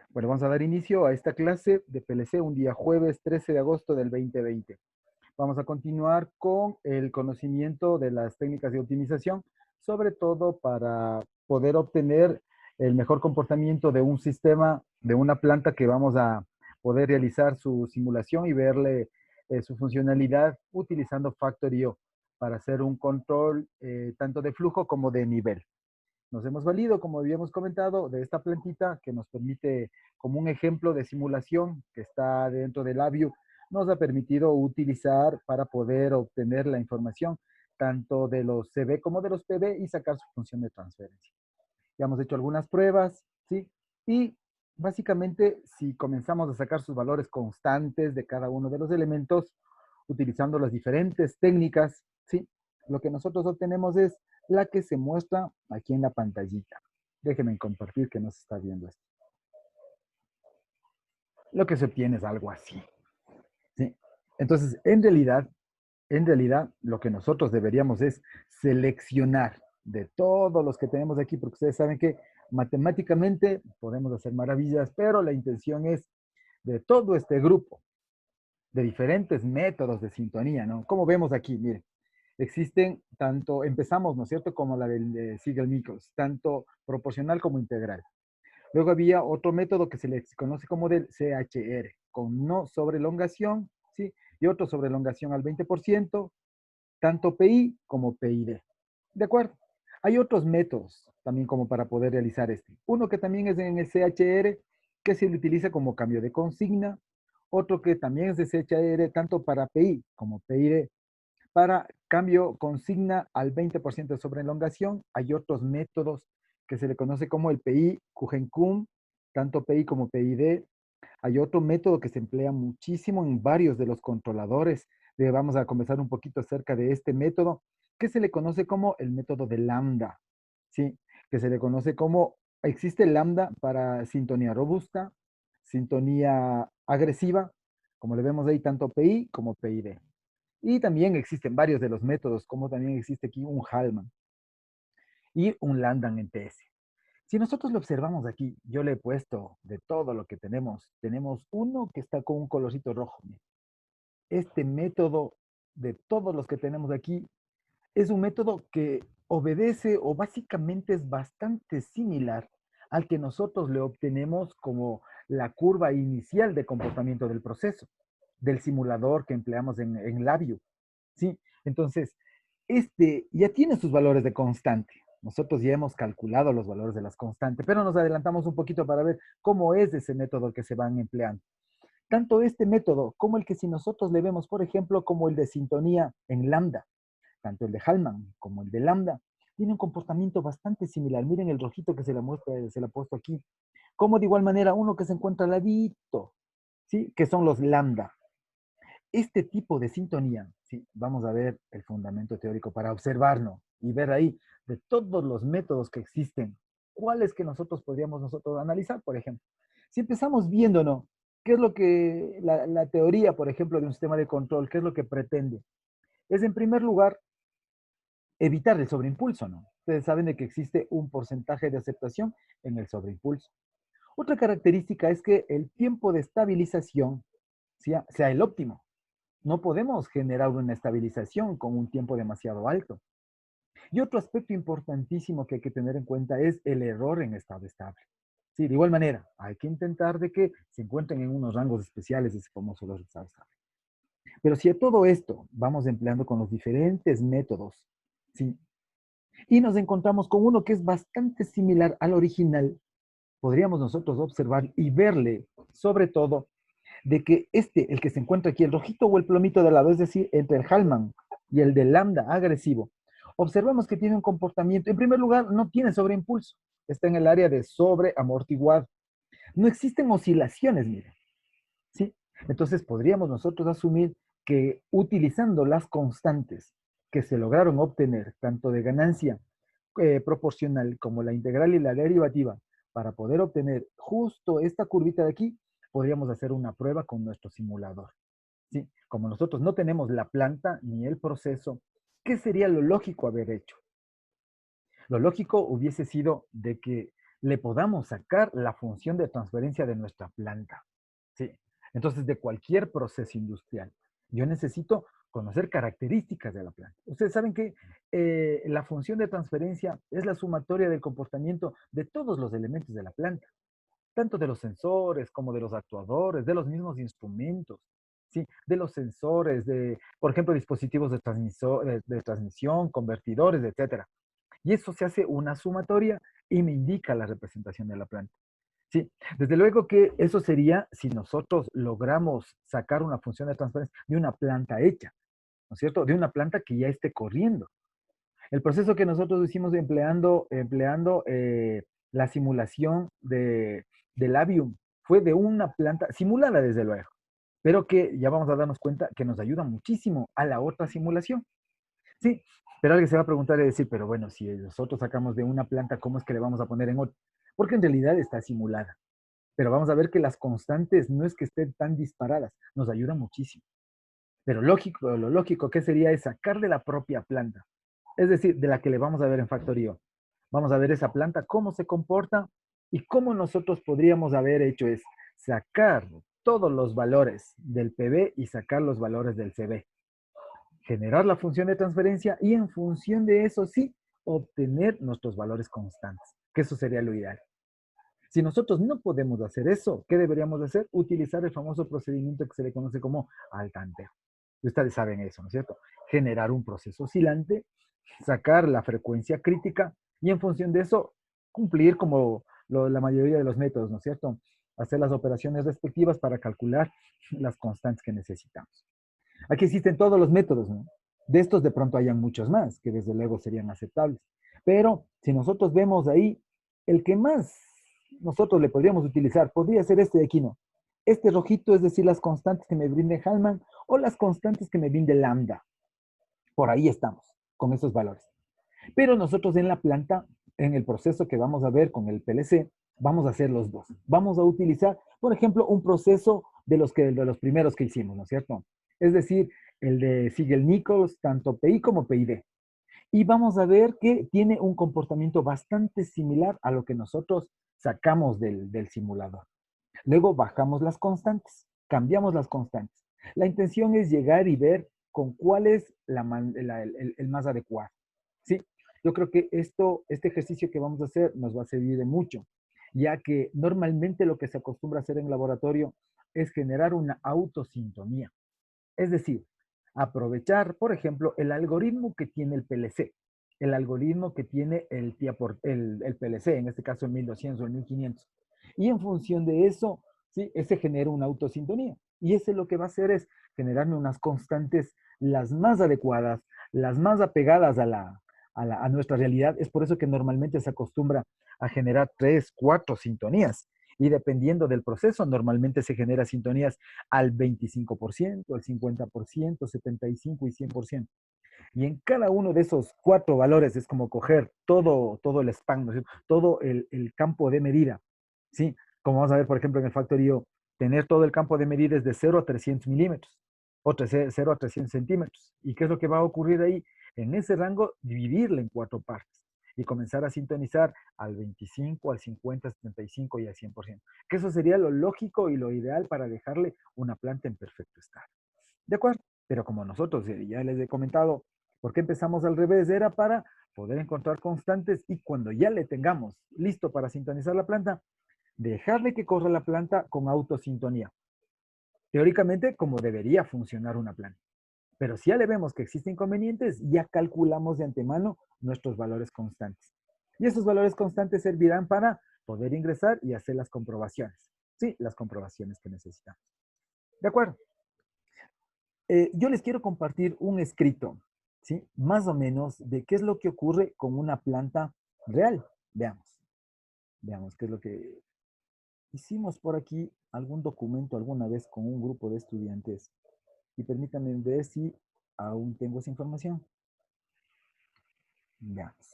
Bueno, vamos a dar inicio a esta clase de PLC un día jueves 13 de agosto del 2020. Vamos a continuar con el conocimiento de las técnicas de optimización, sobre todo para poder obtener el mejor comportamiento de un sistema, de una planta que vamos a poder realizar su simulación y verle su funcionalidad utilizando Factorio para hacer un control tanto de flujo como de nivel. Nos hemos valido, como habíamos comentado, de esta plantita que nos permite, como un ejemplo de simulación que está dentro del LabVIEW, nos ha permitido utilizar para poder obtener la información tanto de los CB como de los PB y sacar su función de transferencia. Ya hemos hecho algunas pruebas, ¿sí? Y básicamente, si comenzamos a sacar sus valores constantes de cada uno de los elementos, utilizando las diferentes técnicas, ¿sí? Lo que nosotros obtenemos es la que se muestra aquí en la pantallita. Déjenme compartir que no se está viendo esto. Lo que se obtiene es algo así, ¿sí? Entonces, en realidad, lo que nosotros deberíamos es seleccionar de todos los que tenemos aquí, porque ustedes saben que matemáticamente podemos hacer maravillas, pero la intención es de todo este grupo, de diferentes métodos de sintonía, ¿no? Como vemos aquí, miren, existen tanto, empezamos, ¿no es cierto?, como la del de Siegel-Nichols, tanto proporcional como integral. Luego había otro método que se le conoce como del CHR, con no sobrelongación, ¿sí? Y otro sobrelongación al 20%, tanto PI como PID. ¿De acuerdo? Hay otros métodos también como para poder realizar este. Uno que también es en el CHR, que se utiliza como cambio de consigna. Otro que también es de CHR, tanto para PI como PID. Para cambio consigna al 20% de sobrelongación, hay otros métodos que se le conoce como el PI, Kuchen-Cum, tanto PI como PID. Hay otro método que se emplea muchísimo en varios de los controladores. Vamos a conversar un poquito acerca de este método, que se le conoce como el método de lambda, ¿sí? Que se le conoce como, existe lambda para sintonía robusta, sintonía agresiva, como le vemos ahí, tanto PI como PID. Y también existen varios de los métodos, como también existe aquí un Hallman y un Landan en TS. Si nosotros lo observamos aquí, yo le he puesto de todo lo que tenemos uno que está con un colorcito rojo. Este método de todos los que tenemos aquí es un método que obedece o básicamente es bastante similar al que nosotros le obtenemos como la curva inicial de comportamiento del proceso, del simulador que empleamos en LabVIEW. ¿Sí? Entonces, este ya tiene sus valores de constante. Nosotros ya hemos calculado los valores de las constantes, pero nos adelantamos un poquito para ver cómo es ese método que se van empleando. Tanto este método como el que si nosotros le vemos, por ejemplo, como el de sintonía en lambda, tanto el de Hallman como el de lambda, tiene un comportamiento bastante similar. Miren el rojito que se le muestra, se le ha puesto aquí. Como de igual manera uno que se encuentra al ladito, ¿sí? Que son los lambda. Este tipo de sintonía, ¿sí? Vamos a ver el fundamento teórico para observarlo y ver ahí de todos los métodos que existen, cuáles que nosotros podríamos analizar, por ejemplo. Si empezamos viéndonos, ¿qué es lo que la teoría, por ejemplo, de un sistema de control, qué es lo que pretende? Es en primer lugar evitar el sobreimpulso, ¿no? Ustedes saben de que existe un porcentaje de aceptación en el sobreimpulso. Otra característica es que el tiempo de estabilización sea el óptimo. No podemos generar una estabilización con un tiempo demasiado alto. Y otro aspecto importantísimo que hay que tener en cuenta es el error en estado estable. Sí, de igual manera, hay que intentar de que se encuentren en unos rangos especiales de ese famoso estado estable. Pero si a todo esto vamos empleando con los diferentes métodos, ¿sí? Y nos encontramos con uno que es bastante similar al original, podríamos nosotros observar y verle, sobre todo, de que el que se encuentra aquí, el rojito o el plomito de lado, es decir, entre el Hallman y el de lambda agresivo, observamos que tiene un comportamiento, en primer lugar, no tiene sobreimpulso, está en el área de sobreamortiguado. No existen oscilaciones, miren, ¿sí? Entonces podríamos nosotros asumir que utilizando las constantes que se lograron obtener, tanto de ganancia proporcional como la integral y la derivativa, para poder obtener justo esta curvita de aquí, podríamos hacer una prueba con nuestro simulador. ¿Sí? Como nosotros no tenemos la planta ni el proceso, ¿qué sería lo lógico haber hecho? Lo lógico hubiese sido de que le podamos sacar la función de transferencia de nuestra planta. ¿Sí? Entonces, de cualquier proceso industrial, yo necesito conocer características de la planta. Ustedes saben que la función de transferencia es la sumatoria del comportamiento de todos los elementos de la planta, tanto de los sensores como de los actuadores, de los mismos instrumentos, ¿sí? De los sensores, de, por ejemplo, dispositivos de transmisión, convertidores, etcétera. Y eso se hace una sumatoria y me indica la representación de la planta. Sí, desde luego que eso sería si nosotros logramos sacar una función de transferencia de una planta hecha, ¿no es cierto? De una planta que ya esté corriendo. El proceso que nosotros hicimos empleando la simulación del Labium fue de una planta simulada, desde luego, pero que ya vamos a darnos cuenta que nos ayuda muchísimo a la otra simulación. Sí, pero alguien se va a preguntar y decir, pero bueno, si nosotros sacamos de una planta, ¿cómo es que le vamos a poner en otra? Porque en realidad está simulada. Pero vamos a ver que las constantes no es que estén tan disparadas, nos ayudan muchísimo. Pero lógico, lo lógico que sería es sacar de la propia planta, es decir, de la que le vamos a ver en factorío. Vamos a ver esa planta, cómo se comporta y cómo nosotros podríamos haber hecho es sacar todos los valores del PB y sacar los valores del CB. Generar la función de transferencia y en función de eso sí, obtener nuestros valores constantes, que eso sería lo ideal. Si nosotros no podemos hacer eso, ¿qué deberíamos hacer? Utilizar el famoso procedimiento que se le conoce como al tanteo. Y ustedes saben eso, ¿no es cierto? Generar un proceso oscilante, sacar la frecuencia crítica y en función de eso cumplir como la mayoría de los métodos, ¿no es cierto? Hacer las operaciones respectivas para calcular las constantes que necesitamos. Aquí existen todos los métodos, ¿no? De estos de pronto hayan muchos más, que desde luego serían aceptables. Pero si nosotros vemos ahí, el que más nosotros le podríamos utilizar podría ser este de aquí, ¿no? Este rojito, es decir, las constantes que me brinde Hallman o las constantes que me brinde lambda. Por ahí estamos, con esos valores. Pero nosotros en la planta, en el proceso que vamos a ver con el PLC, vamos a hacer los dos. Vamos a utilizar, por ejemplo, un proceso de los primeros que hicimos, ¿no es cierto? Es decir, el de Siegel-Nichols, tanto PI como PID. Y vamos a ver que tiene un comportamiento bastante similar a lo que nosotros sacamos del simulador. Luego bajamos las constantes, cambiamos las constantes. La intención es llegar y ver con cuál es el más adecuado. ¿Sí? Yo creo que este ejercicio que vamos a hacer nos va a servir de mucho, ya que normalmente lo que se acostumbra a hacer en laboratorio es generar una autosintonía. Es decir, aprovechar, por ejemplo, el algoritmo que tiene el PLC, el algoritmo que tiene el PLC, en este caso el 1200 o el 1500. Y en función de eso, ¿sí? Ese genera una autosintonía. Y ese lo que va a hacer es generarme unas constantes las más adecuadas, las más apegadas a nuestra realidad. Es por eso que normalmente se acostumbra a generar 3, 4 sintonías. Y dependiendo del proceso, normalmente se genera sintonías al 25%, al 50%, 75% y 100%. Y en cada uno de esos 4 valores es como coger todo el span, ¿no? Todo el campo de medida. ¿Sí? Como vamos a ver, por ejemplo, en el factorío, tener todo el campo de medida es de 0 a 300 milímetros o 0 a 300 centímetros. ¿Y qué es lo que va a ocurrir ahí? En ese rango, dividirlo en 4 partes y comenzar a sintonizar al 25, al 50, 75 y al 100%. Que eso sería lo lógico y lo ideal para dejarle una planta en perfecto estado. ¿De acuerdo? Pero como nosotros ya les he comentado, ¿por qué empezamos al revés? Era para poder encontrar constantes y cuando ya le tengamos listo para sintonizar la planta, dejarle que corra la planta con autosintonía. Teóricamente, como debería funcionar una planta. Pero si ya le vemos que existen inconvenientes, ya calculamos de antemano nuestros valores constantes. Y esos valores constantes servirán para poder ingresar y hacer las comprobaciones. Sí, las comprobaciones que necesitamos. ¿De acuerdo? Yo les quiero compartir un escrito, ¿sí? Más o menos de qué es lo que ocurre con una planta real. Veamos qué es lo que hicimos por aquí, algún documento alguna vez con un grupo de estudiantes. Y permítanme ver si aún tengo esa información. Veamos.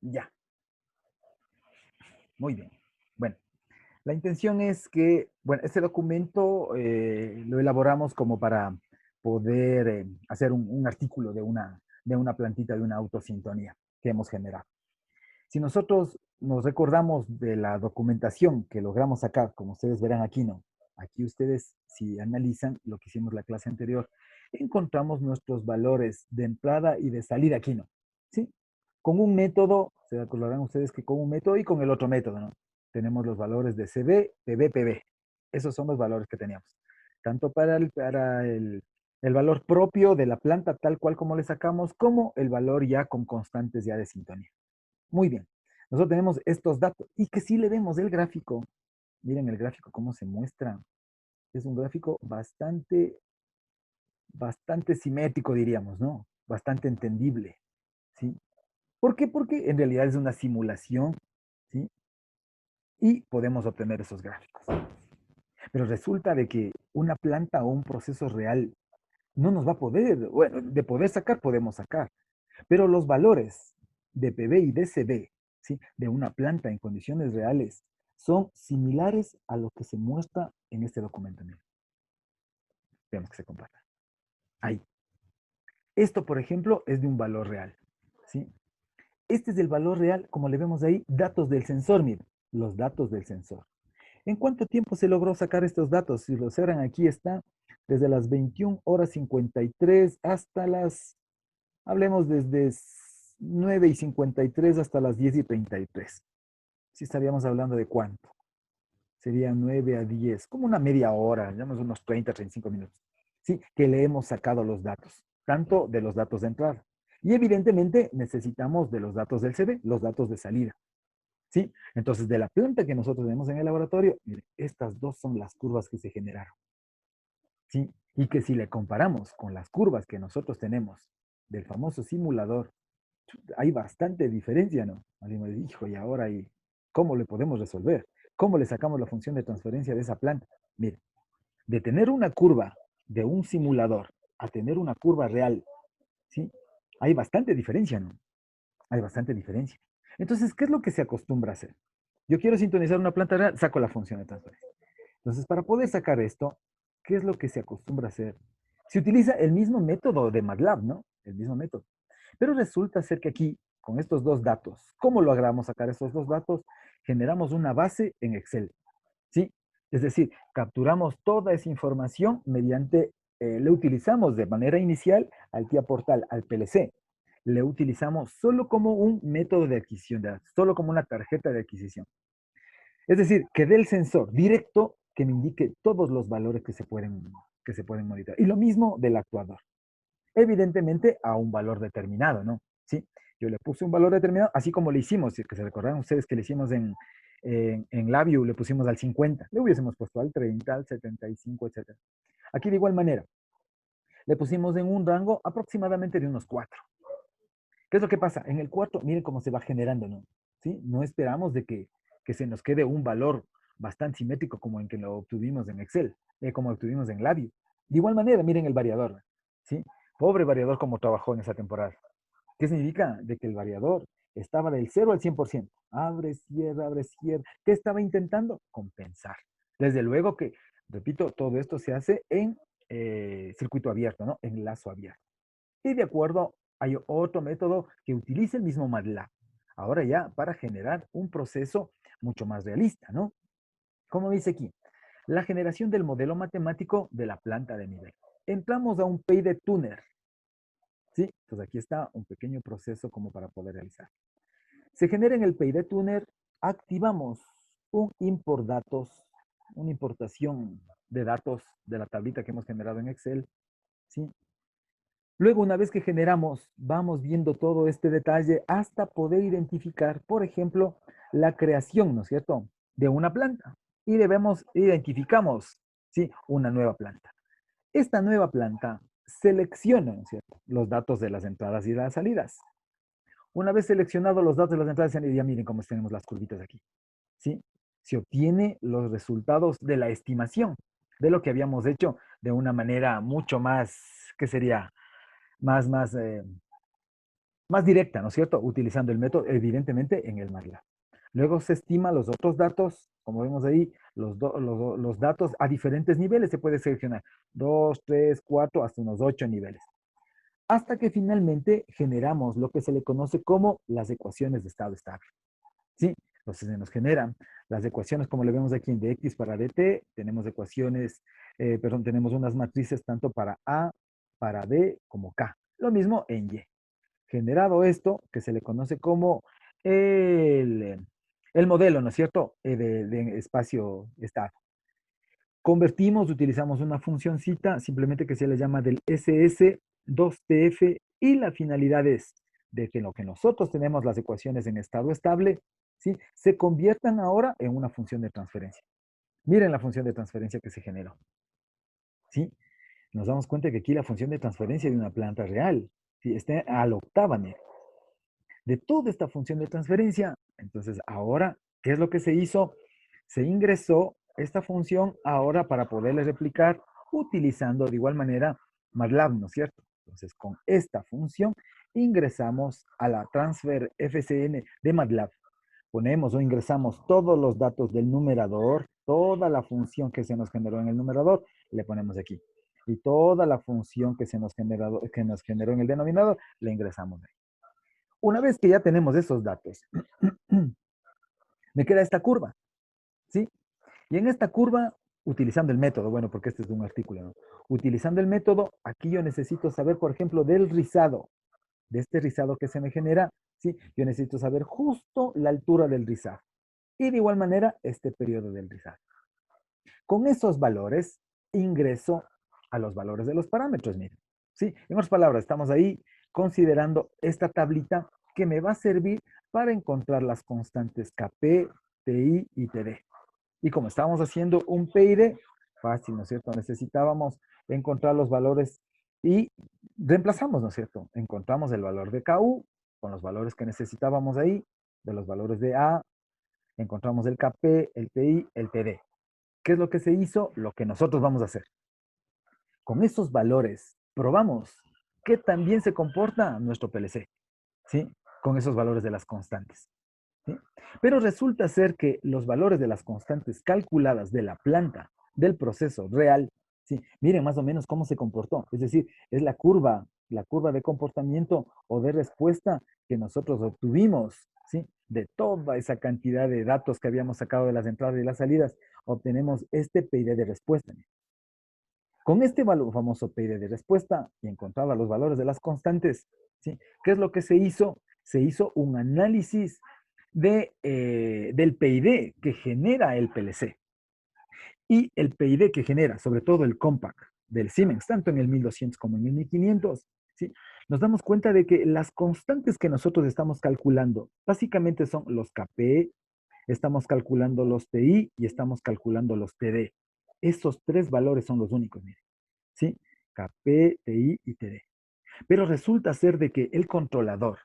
Ya, muy bien. Bueno, la intención es que, bueno, este documento lo elaboramos como para poder hacer un artículo de una plantita de una autosintonía que hemos generado. Si nosotros nos recordamos de la documentación que logramos sacar, como ustedes verán aquí, ¿no? Aquí ustedes, si analizan lo que hicimos la clase anterior, encontramos nuestros valores de entrada y de salida aquí, ¿no? ¿Sí? Con un método, se acordarán ustedes que con un método y con el otro método, ¿no? Tenemos los valores de CB, PB, PB. Esos son los valores que teníamos. Tanto el valor propio de la planta tal cual como le sacamos, como el valor ya con constantes ya de sintonía. Muy bien. Nosotros tenemos estos datos y que si le vemos el gráfico, miren el gráfico cómo se muestra. Es un gráfico bastante simétrico, diríamos, ¿no? Bastante entendible, ¿sí? ¿Por qué? Porque en realidad es una simulación, ¿sí? Y podemos obtener esos gráficos. Pero resulta de que una planta o un proceso real no nos va a poder, bueno, de poder sacar, podemos sacar. Pero los valores de PB y de CB, ¿sí? De una planta en condiciones reales son similares a lo que se muestra en este documento. Miren. Veamos que se comparta. Ahí. Esto, por ejemplo, es de un valor real. ¿Sí? Este es el valor real, como le vemos ahí, datos del sensor, miren, los datos del sensor. ¿En cuánto tiempo se logró sacar estos datos? Si lo observan, aquí está desde las 21 horas 53 hasta las, hablemos desde 9:53 hasta las 10:33. Si estaríamos hablando de cuánto. Sería 9 a 10, como una media hora, digamos unos 30, 35 minutos. Sí, que le hemos sacado los datos, tanto de los datos de entrada. Y evidentemente necesitamos de los datos del CD, los datos de salida. ¿Sí? Entonces, de la planta que nosotros tenemos en el laboratorio, mire, estas dos son las curvas que se generaron. ¿Sí? Y que si le comparamos con las curvas que nosotros tenemos del famoso simulador, hay bastante diferencia, ¿no? Alguien me dice, hijo, y ahora, ¿cómo le podemos resolver? ¿Cómo le sacamos la función de transferencia de esa planta? Mire, de tener una curva de un simulador a tener una curva real, ¿sí? Hay bastante diferencia, ¿no? Hay bastante diferencia. Entonces, ¿qué es lo que se acostumbra a hacer? Yo quiero sintonizar una planta real, saco la función de transferencia. Entonces, para poder sacar esto, ¿qué es lo que se acostumbra a hacer? Se utiliza el mismo método de MATLAB, ¿no? El mismo método. Pero resulta ser que aquí, con estos dos datos, ¿cómo logramos sacar esos dos datos? Generamos una base en Excel, ¿sí? Es decir, capturamos toda esa información mediante, le utilizamos de manera inicial al TIA Portal, al PLC. Le utilizamos solo como un método de adquisición de datos, solo como una tarjeta de adquisición. Es decir, que del sensor directo que me indique todos los valores que se pueden monitorear. Y lo mismo del actuador. Evidentemente a un valor determinado, ¿no? ¿Sí? Yo le puse un valor determinado, así como le hicimos, si que se recordarán ustedes que le hicimos en LabVIEW, le pusimos al 50, le hubiésemos puesto al 30, al 75, etc. Aquí de igual manera, le pusimos en un rango aproximadamente de unos 4. ¿Qué es lo que pasa? En el 4, miren cómo se va generando, ¿no? ¿Sí? No esperamos de que se nos quede un valor bastante simétrico como en que lo obtuvimos en Excel, como lo obtuvimos en LabVIEW. De igual manera, miren el variador, ¿sí? Pobre variador como trabajó en esa temporada. ¿Qué significa? De que el variador estaba del 0 al 100%. Abre, cierra, abre, cierra. ¿Qué estaba intentando? Compensar. Desde luego que, repito, todo esto se hace en circuito abierto, ¿no? En lazo abierto. Y de acuerdo, hay otro método que utiliza el mismo MATLAB. Ahora ya para generar un proceso mucho más realista, ¿no? Como dice aquí, la generación del modelo matemático de la planta de nivel. Entramos a un PID Tuner. ¿Sí? Entonces aquí está un pequeño proceso como para poder realizar. Se genera en el PID Tuner, activamos un import datos, una importación de datos de la tablita que hemos generado en Excel, ¿sí? Luego, una vez que generamos, vamos viendo todo este detalle hasta poder identificar, por ejemplo, la creación, ¿no es cierto?, de una planta. Y identificamos, ¿sí?, una nueva planta. Esta nueva planta selecciona, ¿no es cierto?, los datos de las entradas y las salidas. Una vez seleccionados los datos de las entradas y salidas, ya miren cómo tenemos las curvitas aquí, ¿sí? Se obtiene los resultados de la estimación de lo que habíamos hecho de una manera mucho más, ¿qué sería? Más más directa, ¿no es cierto? Utilizando el método, evidentemente, en el MATLAB. Luego se estima los otros datos, como vemos ahí, los datos a diferentes niveles se puede seleccionar. 2, 3, 4, hasta unos 8 niveles. Hasta que finalmente generamos lo que se le conoce como las ecuaciones de estado estable. ¿Sí? Entonces se nos generan las ecuaciones, como le vemos aquí en dx para dt, tenemos ecuaciones, perdón, tenemos unas matrices tanto para A, para B, como K. Lo mismo en Y. Generado esto, que se le conoce como el, el modelo, ¿no es cierto?, de espacio estado. Convertimos, utilizamos una funcióncita, simplemente que se le llama del SS2TF, y la finalidad es de que lo que nosotros tenemos las ecuaciones en estado estable, ¿sí?, se conviertan ahora en una función de transferencia. Miren la función de transferencia que se generó, ¿sí? Nos damos cuenta que aquí la función de transferencia de una planta real, ¿sí?, está a la octava, miren, de toda esta función de transferencia. Entonces, ahora, ¿qué es lo que se hizo? Se ingresó esta función ahora para poderle replicar utilizando de igual manera MATLAB, ¿no es cierto? Entonces, con esta función ingresamos a la transfer FCN de MATLAB. Ponemos o ingresamos todos los datos del numerador, toda la función que se nos generó en el numerador, le ponemos aquí. Y toda la función que nos generó en el denominador, le ingresamos ahí. Una vez que ya tenemos esos datos, me queda esta curva, ¿sí? Y en esta curva, utilizando el método, bueno, porque este es de un artículo, ¿no? Utilizando el método, aquí yo necesito saber, por ejemplo, del rizado, de este rizado que se me genera, ¿sí? Yo necesito saber justo la altura del rizado. Y de igual manera, este periodo del rizado. Con esos valores, ingreso a los valores de los parámetros, miren. ¿Sí? En otras palabras, estamos ahí considerando esta tablita que me va a servir para encontrar las constantes Kp, Ti y Td. Y como estábamos haciendo un PID, fácil, ¿no es cierto? Necesitábamos encontrar los valores y reemplazamos, ¿no es cierto? Encontramos el valor de Ku con los valores que necesitábamos ahí, de los valores de A, encontramos el Kp, el Ti, el Td. ¿Qué es lo que se hizo? Lo que nosotros vamos a hacer. Con esos valores probamos qué también se comporta nuestro PLC, ¿sí? Con esos valores de las constantes, ¿sí? Pero resulta ser que los valores de las constantes calculadas de la planta del proceso real, ¿sí? Miren más o menos cómo se comportó. Es decir, es la curva de comportamiento o de respuesta que nosotros obtuvimos, ¿sí? De toda esa cantidad de datos que habíamos sacado de las entradas y las salidas, obtenemos este PID de respuesta. Con este valor famoso PID de respuesta y encontraba los valores de las constantes, ¿sí? ¿Qué es lo que se hizo? Se hizo un análisis del PID que genera el PLC y el PID que genera, sobre todo el Compact del Siemens, tanto en el 1200 como en el 1500, ¿sí? Nos damos cuenta de que las constantes que nosotros estamos calculando básicamente son los Kp, estamos calculando los Ti y estamos calculando los Td. Esos tres valores son los únicos, miren. ¿Sí? Kp, Ti y Td. Pero resulta ser de que el controlador,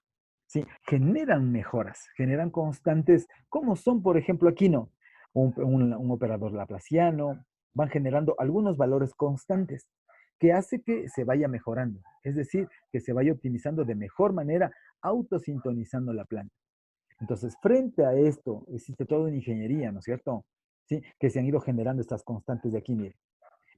¿sí?, generan mejoras, generan constantes, como son, por ejemplo, aquí no, un operador laplaciano, van generando algunos valores constantes que hace que se vaya mejorando, es decir, que se vaya optimizando de mejor manera, autosintonizando la planta. Entonces, frente a esto, existe toda una ingeniería, ¿no es cierto? ¿Sí? Que se han ido generando estas constantes de aquí, mire.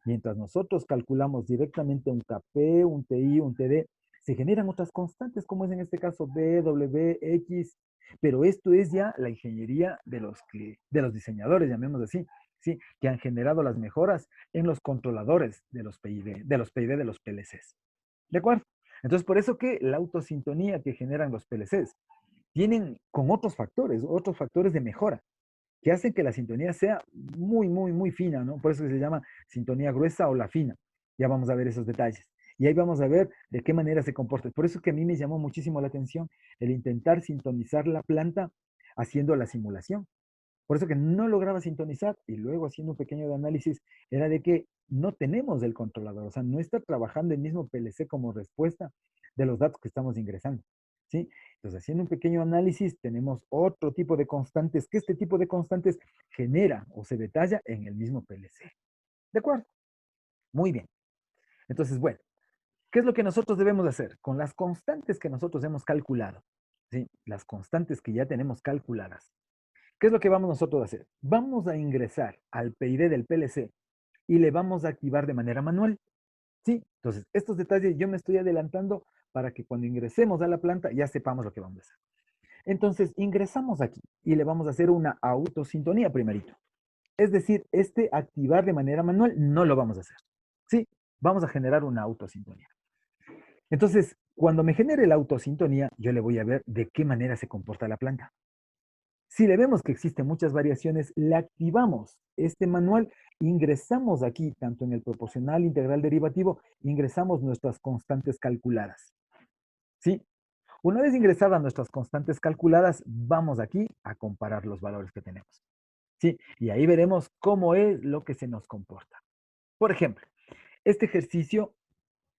Mientras nosotros calculamos directamente un Kp, un Ti, un Td, se generan otras constantes, como es en este caso B, W, X, pero esto es ya la ingeniería de los diseñadores, llamemos así, ¿sí? Que han generado las mejoras en los controladores de los PID, de los PLCs. ¿De acuerdo? Entonces, por eso que la autosintonía que generan los PLCs tienen con otros factores de mejora que hacen que la sintonía sea muy, muy, muy fina, ¿no? Por eso se llama sintonía gruesa o la fina. Ya vamos a ver esos detalles. Y ahí vamos a ver de qué manera se comporta. Por eso que a mí me llamó muchísimo la atención el intentar sintonizar la planta haciendo la simulación. Por eso que no lograba sintonizar y luego haciendo un pequeño análisis era de que no tenemos el controlador, o sea, no está trabajando el mismo PLC como respuesta de los datos que estamos ingresando, ¿sí? Entonces, haciendo un pequeño análisis, tenemos otro tipo de constantes, que este tipo de constantes genera o se detalla en el mismo PLC. ¿De acuerdo? Muy bien. Entonces, bueno, ¿Qué es lo que nosotros debemos hacer? Con las constantes que nosotros hemos calculado, ¿sí? Las constantes que ya tenemos calculadas. ¿Qué es lo que vamos nosotros a hacer? Vamos a ingresar al PID del PLC y le vamos a activar de manera manual, ¿sí? Entonces, estos detalles yo me estoy adelantando para que cuando ingresemos a la planta ya sepamos lo que vamos a hacer. Entonces, ingresamos aquí y le vamos a hacer una autosintonía primerito. Es decir, este activar de manera manual no lo vamos a hacer. Sí, vamos a generar una autosintonía. Entonces, cuando me genere la autosintonía, yo le voy a ver de qué manera se comporta la planta. Si le vemos que existen muchas variaciones, le activamos este manual, ingresamos aquí, tanto en el proporcional, integral, derivativo, ingresamos nuestras constantes calculadas. ¿Sí? Una vez ingresadas nuestras constantes calculadas, vamos aquí a comparar los valores que tenemos. ¿Sí? Y ahí veremos cómo es lo que se nos comporta. Por ejemplo, este ejercicio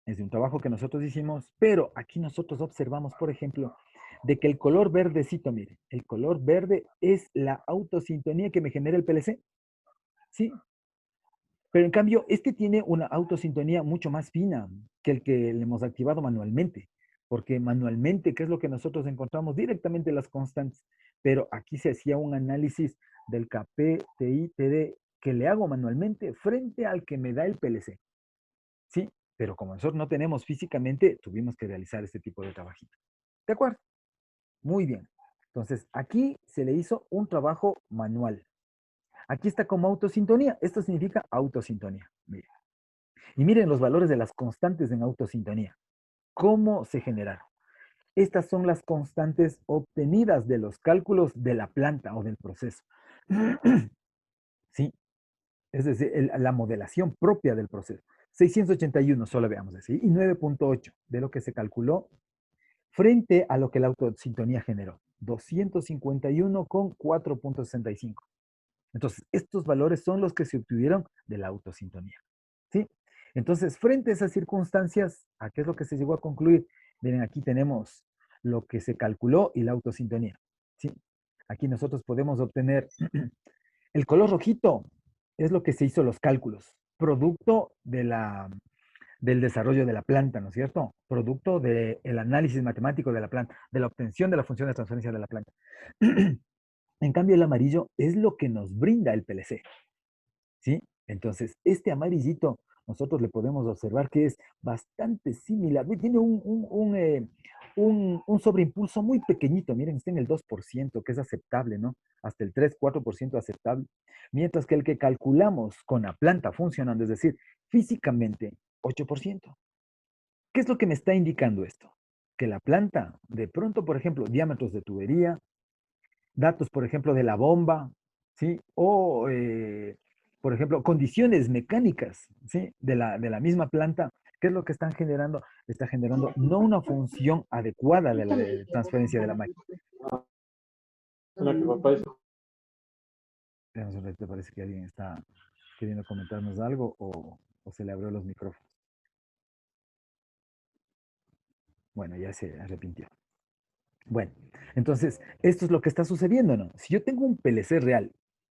es de un trabajo que nosotros hicimos, pero aquí nosotros observamos, por ejemplo, de que el color verdecito, mire, el color verde es la autosintonía que me genera el PLC, ¿sí? Pero en cambio, este tiene una autosintonía mucho más fina que el que le hemos activado manualmente, porque manualmente, ¿qué es lo que nosotros encontramos? Directamente las constantes, pero aquí se hacía un análisis del KP, TI, TD, que le hago manualmente frente al que me da el PLC, ¿sí? Pero como nosotros no tenemos físicamente, tuvimos que realizar este tipo de trabajito. ¿De acuerdo? Muy bien. Entonces, aquí se le hizo un trabajo manual. Aquí está como autosintonía. Esto significa autosintonía. Miren. Y miren los valores de las constantes en autosintonía. ¿Cómo se generaron? Estas son las constantes obtenidas de los cálculos de la planta o del proceso. ¿Sí? Es decir, la modelación propia del proceso. 681, solo veamos así, y 9.8 de lo que se calculó frente a lo que la autosintonía generó. 251 con 4.65. Entonces, estos valores son los que se obtuvieron de la autosintonía. ¿Sí? Entonces, frente a esas circunstancias, ¿a qué es lo que se llegó a concluir? Miren, aquí tenemos lo que se calculó y la autosintonía. ¿Sí? Aquí nosotros podemos obtener el color rojito, es lo que se hizo los cálculos, producto del desarrollo de la planta, ¿no es cierto? Producto del análisis matemático de la planta, de la obtención de la función de transferencia de la planta. En cambio, el amarillo es lo que nos brinda el PLC, ¿sí? Entonces, este amarillito, nosotros le podemos observar que es bastante similar. Tiene un sobreimpulso muy pequeñito, miren, está en el 2%, que es aceptable, ¿no? Hasta el 3-4% aceptable. Mientras que el que calculamos con la planta funcionando, es decir, físicamente, 8%. ¿Qué es lo que me está indicando esto? Que la planta, de pronto, por ejemplo, diámetros de tubería, datos, por ejemplo, de la bomba, ¿sí? O, por ejemplo, condiciones mecánicas, ¿sí? De la misma planta, ¿qué es lo que están generando? Está generando no una función adecuada de la transferencia de la máquina. Veamos un ratito, parece que alguien está queriendo comentarnos algo o se le abrió los micrófonos. Bueno, ya se arrepintió. Bueno, entonces, esto es lo que está sucediendo, ¿no? Si yo tengo un PLC real,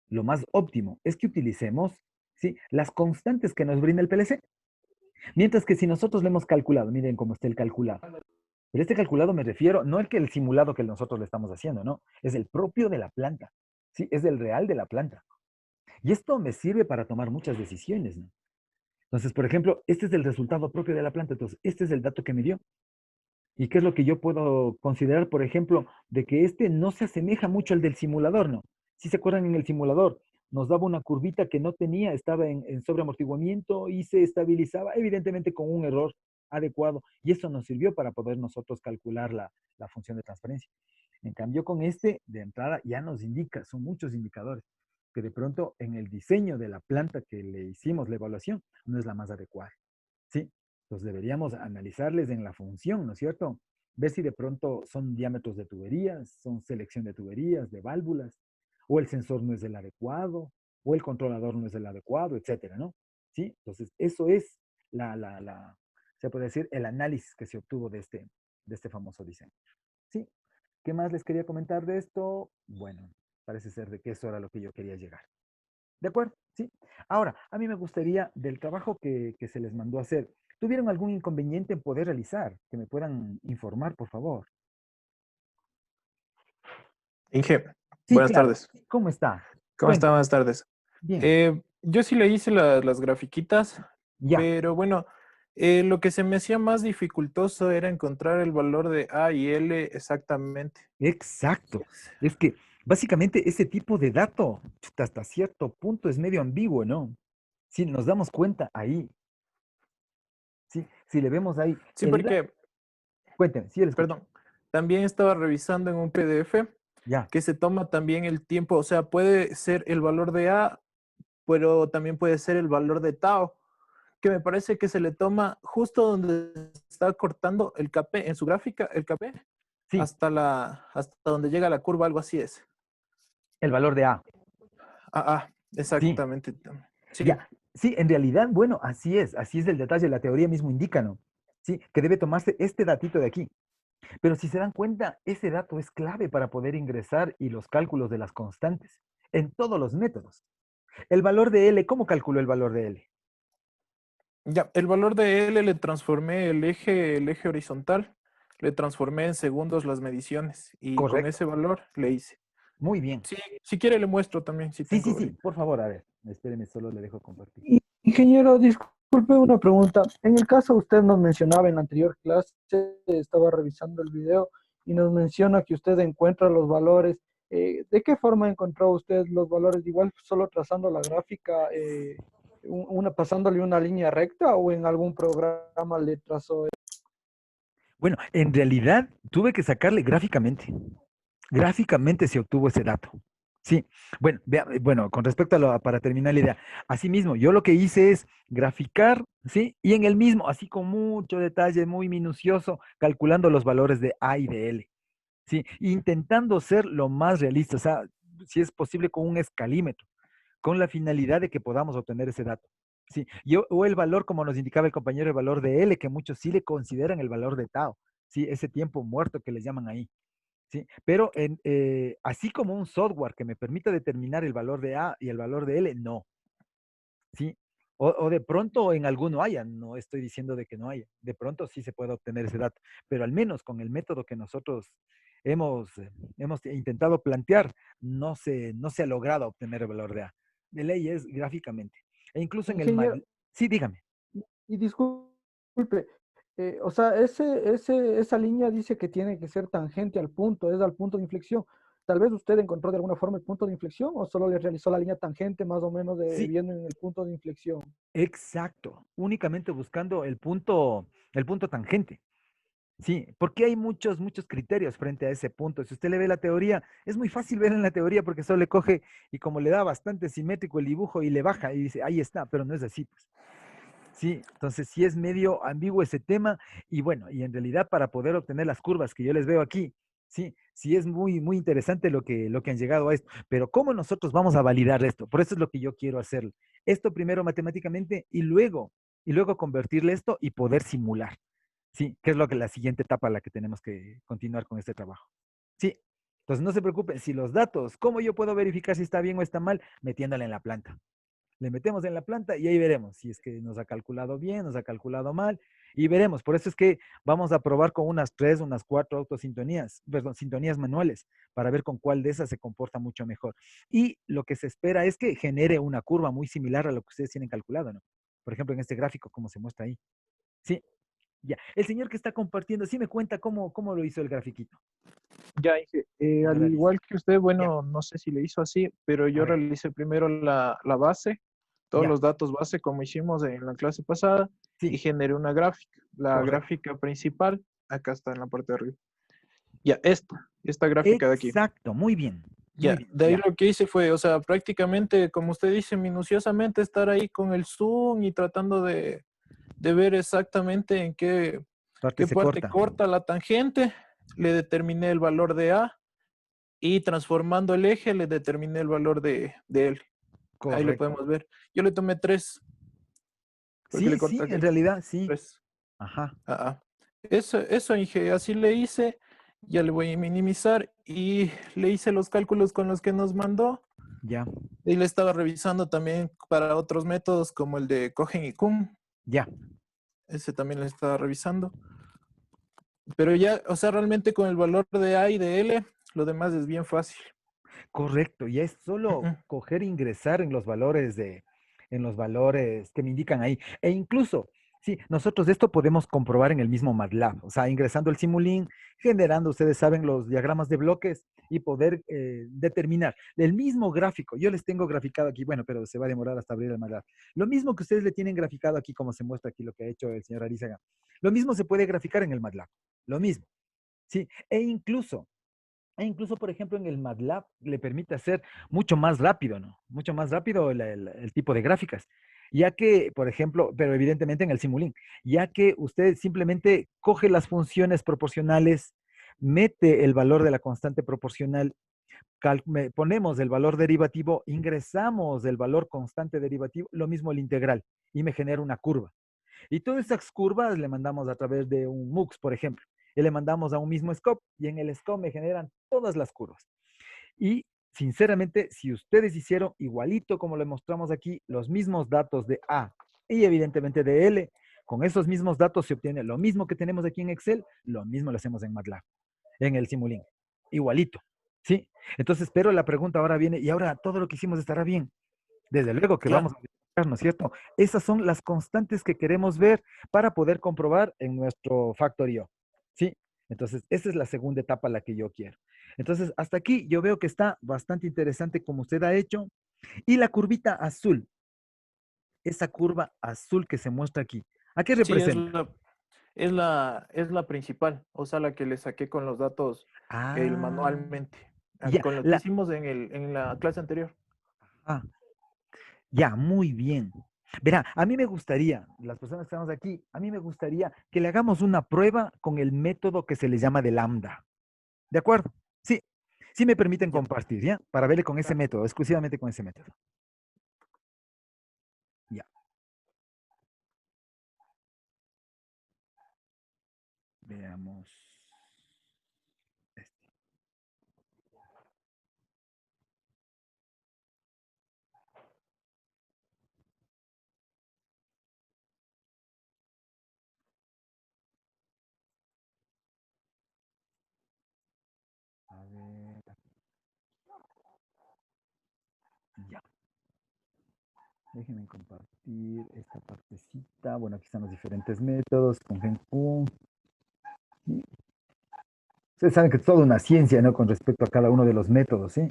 lo más óptimo es que utilicemos, ¿sí? Las constantes que nos brinda el PLC. Mientras que si nosotros le hemos calculado, miren cómo está el calculado. Pero este calculado me refiero, no el simulado que nosotros le estamos haciendo, ¿no? Es el propio de la planta, ¿sí? Es el real de la planta. Y esto me sirve para tomar muchas decisiones, ¿no? Entonces, por ejemplo, este es el resultado propio de la planta. Entonces, este es el dato que me dio. ¿Y qué es lo que yo puedo considerar, por ejemplo, de que este no se asemeja mucho al del simulador, ¿no? Si se acuerdan en el simulador, nos daba una curvita que no tenía, estaba en sobreamortiguamiento y se estabilizaba, evidentemente con un error adecuado, y eso nos sirvió para poder nosotros calcular la función de transferencia. En cambio, con este, de entrada, ya nos indica, son muchos indicadores, que de pronto en el diseño de la planta que le hicimos la evaluación, no es la más adecuada. ¿Sí? Entonces deberíamos analizarles en la función, ¿no es cierto? Ver si de pronto son diámetros de tuberías, son selección de tuberías, de válvulas, o el sensor no es el adecuado, o el controlador no es el adecuado, etcétera, ¿no? ¿Sí? Entonces, eso es se puede decir, el análisis que se obtuvo de este famoso diseño. ¿Sí? ¿Qué más les quería comentar de esto? Bueno, parece ser de que eso era lo que yo quería llegar. ¿De acuerdo? ¿Sí? Ahora, a mí me gustaría del trabajo que se les mandó a hacer, ¿Tuvieron algún inconveniente en poder realizar? Que me puedan informar, por favor. Inge, Sí, buenas claro. tardes. ¿Cómo está? ¿Cómo está? Cuéntame. Buenas tardes. Bien. Yo sí le hice las grafiquitas, Ya. pero bueno, lo que se me hacía más dificultoso era encontrar el valor de A y L exactamente. Exacto. Es que básicamente ese tipo de dato, chuta, hasta cierto punto es medio ambiguo, ¿no? Si nos damos cuenta ahí, sí, si le vemos ahí, Sí, porque, cuénteme, sí, le escucho. perdón, también estaba revisando en un PDF Ya, que se toma también el tiempo, o sea, puede ser el valor de A, pero también puede ser el valor de tau, que me parece que se le toma justo donde está cortando el KP en su gráfica, el KP, sí, hasta donde llega la curva, algo así es. el valor de A. Sí, Exactamente. Sí, ya. Sí, en realidad, bueno, así es el detalle, la teoría mismo indica, ¿no? Sí, que debe tomarse este datito de aquí. Pero si se dan cuenta, ese dato es clave para poder ingresar y los cálculos de las constantes en todos los métodos. El valor de L, ¿cómo calculo el valor de L? ya, el valor de L le transformé el eje horizontal, le transformé en segundos las mediciones y con Correcto. ese valor le hice. Muy bien. Sí, si quiere le muestro también, si Sí, sí, tengo sí, ahorita. por favor, a ver, espéreme, solo le dejo compartir. Ingeniero, disculpe una pregunta. En el caso usted nos mencionaba en la anterior clase, estaba revisando el video y nos menciona que usted encuentra los valores. ¿De qué forma encontró usted los valores? Igual solo trazando la gráfica, pasándole una línea recta o en algún programa le trazó. Bueno, en realidad tuve que sacarle gráficamente. Gráficamente se obtuvo ese dato. Sí, bueno, bueno, con respecto a para terminar la idea, asimismo, yo lo que hice es graficar, ¿sí? Y en el mismo, así con mucho detalle, muy minucioso, calculando los valores de A y de L, ¿sí? Intentando ser lo más realista, o sea, si es posible con un escalímetro, con la finalidad de que podamos obtener ese dato. Sí, o el valor, como nos indicaba el compañero, el valor de L, que muchos sí le consideran el valor de tau, sí, ese tiempo muerto que les llaman ahí. ¿Sí? Pero así como un software que me permita determinar el valor de A y el valor de L, no. ¿Sí? O de pronto en alguno haya, no estoy diciendo de que no haya, de pronto sí se puede obtener ese dato, pero al menos con el método que nosotros hemos intentado plantear, no se ha logrado obtener el valor de A. De ley es gráficamente. E incluso en el Ingeniero, mal. Sí, dígame. y disculpe, o sea, esa línea dice que tiene que ser tangente al punto, es al punto de inflexión. Tal vez usted encontró de alguna forma el punto de inflexión o solo le realizó la línea tangente más o menos Sí, viendo en el punto de inflexión. exacto. Únicamente buscando el punto tangente. Sí, porque hay muchos criterios frente a ese punto. Si usted le ve la teoría, es muy fácil ver en la teoría porque solo le coge y como le da bastante simétrico el dibujo y le baja y dice, ahí está, pero no es así, pues. Sí, entonces sí es medio ambiguo ese tema y bueno, y en realidad para poder obtener las curvas que yo les veo aquí, sí, sí es muy interesante lo que han llegado a esto, pero ¿cómo nosotros vamos a validar esto? Por eso es lo que yo quiero hacer. Esto primero matemáticamente y luego convertirle esto y poder simular. Sí, que es lo que la siguiente etapa a la que tenemos que continuar con este trabajo. Sí, entonces no se preocupen, si los datos, ¿cómo yo puedo verificar si está bien o está mal? Metiéndole en la planta. Le metemos en la planta y ahí veremos si es que nos ha calculado bien, nos ha calculado mal y veremos. Por eso es que vamos a probar con unas 3, unas 4 autosintonías, perdón, sintonías manuales para ver con cuál de esas se comporta mucho mejor. Y lo que se espera es que genere una curva muy similar a lo que ustedes tienen calculado, ¿no? Por ejemplo, en este gráfico, como se muestra ahí. Sí, ya. El señor que está compartiendo, sí me cuenta cómo lo hizo el grafiquito. ya dije, A al ver, Alice. igual que usted, Ya, bueno, no sé si le hizo así, pero a yo ver, realicé primero la base, todos ya, los datos base como hicimos en la clase pasada, y sí, generé una gráfica. La correcto. gráfica principal, acá está en la parte de arriba. Ya, esta gráfica de aquí. Exacto, muy Ya, bien, de ahí ya. lo que hice fue, o sea, prácticamente, como usted dice, minuciosamente estar ahí con el zoom y tratando de ver exactamente en Parte qué se parte corta. corta la tangente. Le determiné el valor de A y transformando el eje le determiné el valor de L. Ahí lo Correcto. podemos ver. Yo le tomé 3 porque le Sí, sí, corta en aquí. realidad, sí. 3. Ajá, Ah, ah. Eso, Inge, así le hice. Ya le voy a minimizar y le hice los cálculos con los que nos mandó. ya, Y le estaba revisando también para otros métodos como el de Cohen y Kuhn. ya. ese también lo estaba revisando. Pero ya, o sea, realmente con el valor de A y de L, lo demás es bien fácil. Correcto, y es solo coger e ingresar en los valores que me indican ahí. E incluso, sí, nosotros esto podemos comprobar en el mismo MATLAB, o sea, ingresando el Simulink, generando, ustedes saben, los diagramas de bloques y poder determinar el mismo gráfico. Yo les tengo graficado aquí, bueno, pero se va a demorar hasta abrir el MATLAB. Lo mismo que ustedes le tienen graficado aquí, como se muestra aquí lo que ha hecho el señor Arizaga. Lo mismo se puede graficar en el MATLAB, lo mismo, sí, por ejemplo, en el MATLAB le permite hacer mucho más rápido, ¿no? Mucho más rápido el tipo de gráficas. Ya que, por ejemplo, pero evidentemente en el Simulink, ya que usted simplemente coge las funciones proporcionales, mete el valor de la constante proporcional, ponemos el valor derivativo, ingresamos el valor constante derivativo, lo mismo el integral, y me genera una curva. Y todas esas curvas le mandamos a través de un MUX, por ejemplo. Y le mandamos a un mismo scope y en el scope me generan todas las curvas. Y sinceramente, si ustedes hicieron igualito como le mostramos aquí, los mismos datos de A y evidentemente de L, con esos mismos datos se obtiene lo mismo que tenemos aquí en Excel, lo mismo lo hacemos en MATLAB, en el Simulink. Igualito. ¿Sí? Entonces, pero la pregunta ahora viene, ¿y ahora todo lo que hicimos estará bien? Desde luego que Claro. vamos a verificar, ¿no es cierto? Esas son las constantes que queremos ver para poder comprobar en nuestro factorio. ¿Sí? Entonces, esa es la segunda etapa a la que yo quiero. Entonces, hasta aquí yo veo que está bastante interesante como usted ha hecho. Y la curvita azul, esa curva azul que se muestra aquí, ¿a qué Sí, representa? es la principal, o sea, la que le saqué con los datos Ah, manualmente, ya, con lo que hicimos en la clase anterior. ah, ya, muy bien. Verá, a mí me gustaría, las personas que estamos aquí, a mí me gustaría que le hagamos una prueba con el método que se le llama de lambda. ¿De acuerdo? Sí, sí me permiten Ya, compartir, ¿ya? Para verle con ese claro. método, exclusivamente con ese método. Ya, veamos. Este. A ver, ya. Déjenme compartir esta partecita. Bueno, aquí están los diferentes métodos con GenQ. Sí. Ustedes saben que es toda una ciencia, ¿no? Con respecto a cada uno de los métodos, ¿sí?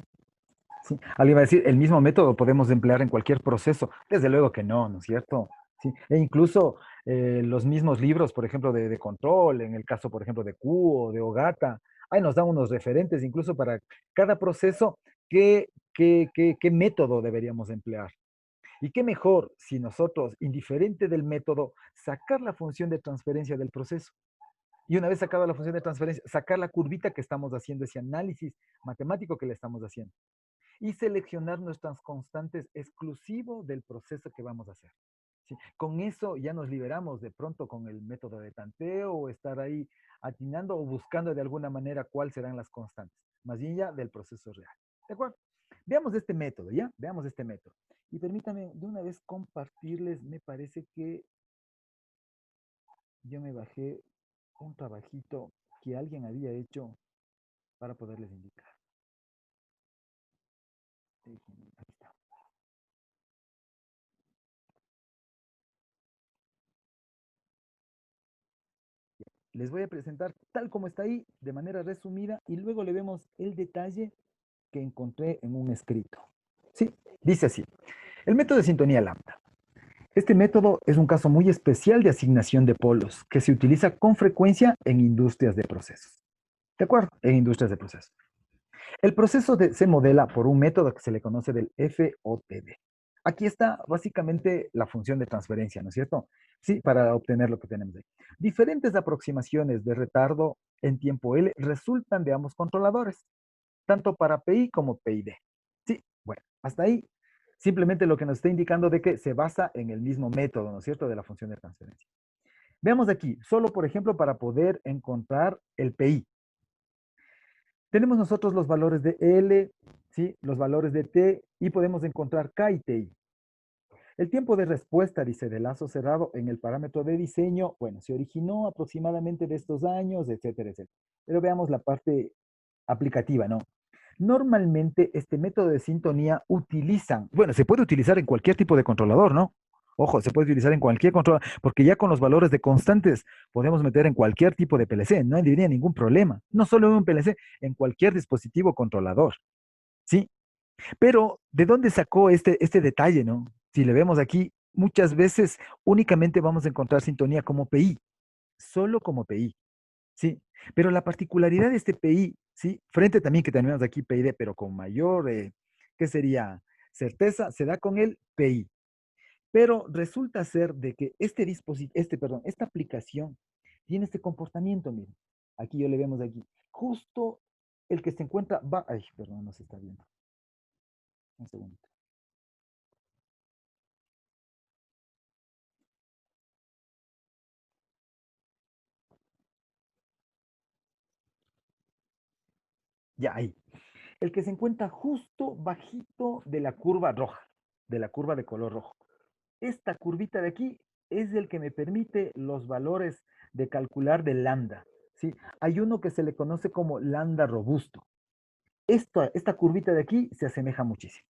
Sí. Alguien va a decir, el mismo método podemos emplear en cualquier proceso. Desde luego que no, ¿no es cierto? Sí. E incluso los mismos libros, por ejemplo, de control, en el caso, por ejemplo, de Q o de Ogata, ahí nos dan unos referentes incluso para cada proceso, qué método deberíamos emplear. Y qué mejor si nosotros, indiferente del método, sacar la función de transferencia del proceso. Y una vez sacada la función de transferencia, sacar la curvita que estamos haciendo, ese análisis matemático que le estamos haciendo y seleccionar nuestras constantes exclusivo del proceso que vamos a hacer. ¿Sí? Con eso ya nos liberamos de pronto con el método de tanteo o estar ahí atinando o buscando de alguna manera cuáles serán las constantes, más bien ya del proceso real. ¿De acuerdo? Veamos este método, ¿ya? Veamos este método. Y permítame de una vez compartirles, me parece que yo me bajé un trabajito que alguien había hecho para poderles indicar. Aquí está. Les voy a presentar tal como está ahí, de manera resumida, y luego le vemos el detalle que encontré en un escrito. Sí, dice así. El método de sintonía lambda. Este método es un caso muy especial de asignación de polos que se utiliza con frecuencia en industrias de procesos. ¿De acuerdo? En industrias de procesos. El proceso se modela por un método que se le conoce del FOTD. Aquí está básicamente la función de transferencia, ¿no es cierto? Sí, para obtener lo que tenemos ahí. Diferentes aproximaciones de retardo en tiempo L resultan de ambos controladores, tanto para PI como PID. Sí, bueno, hasta ahí simplemente lo que nos está indicando de que se basa en el mismo método, ¿no es cierto?, de la función de transferencia. Veamos aquí, solo por ejemplo para poder encontrar el PI. Tenemos nosotros los valores de L, ¿sí? Los valores de T y podemos encontrar K y TI. El tiempo de respuesta, dice, de lazo cerrado en el parámetro de diseño, bueno, se originó aproximadamente de estos años, etcétera, etcétera. Pero veamos la parte aplicativa, ¿no? Normalmente este método de sintonía utilizan, bueno, se puede utilizar en cualquier tipo de controlador, ¿no? Ojo, se puede utilizar en cualquier controlador, porque ya con los valores de constantes podemos meter en cualquier tipo de PLC, no habría ningún problema. No solo en un PLC, en cualquier dispositivo controlador, ¿sí? Pero, ¿de dónde sacó este detalle, no? Si le vemos aquí, muchas veces únicamente vamos a encontrar sintonía como PI, solo como PI, ¿sí? Pero la particularidad de este PI, ¿sí? Frente también que tenemos aquí PID, pero con mayor, ¿qué sería? Certeza, se da con el PI. Pero resulta ser de que este dispositivo, perdón, esta aplicación tiene este comportamiento, miren. Aquí yo le vemos aquí. Justo el que se encuentra, ay, perdón, no se está viendo. Un segundo. Ya, ahí. El que se encuentra justo bajito de la curva roja, de la curva de color rojo. Esta curvita de aquí es el que me permite los valores de calcular de lambda, ¿sí? Hay uno que se le conoce como lambda robusto. Esta curvita de aquí se asemeja muchísimo.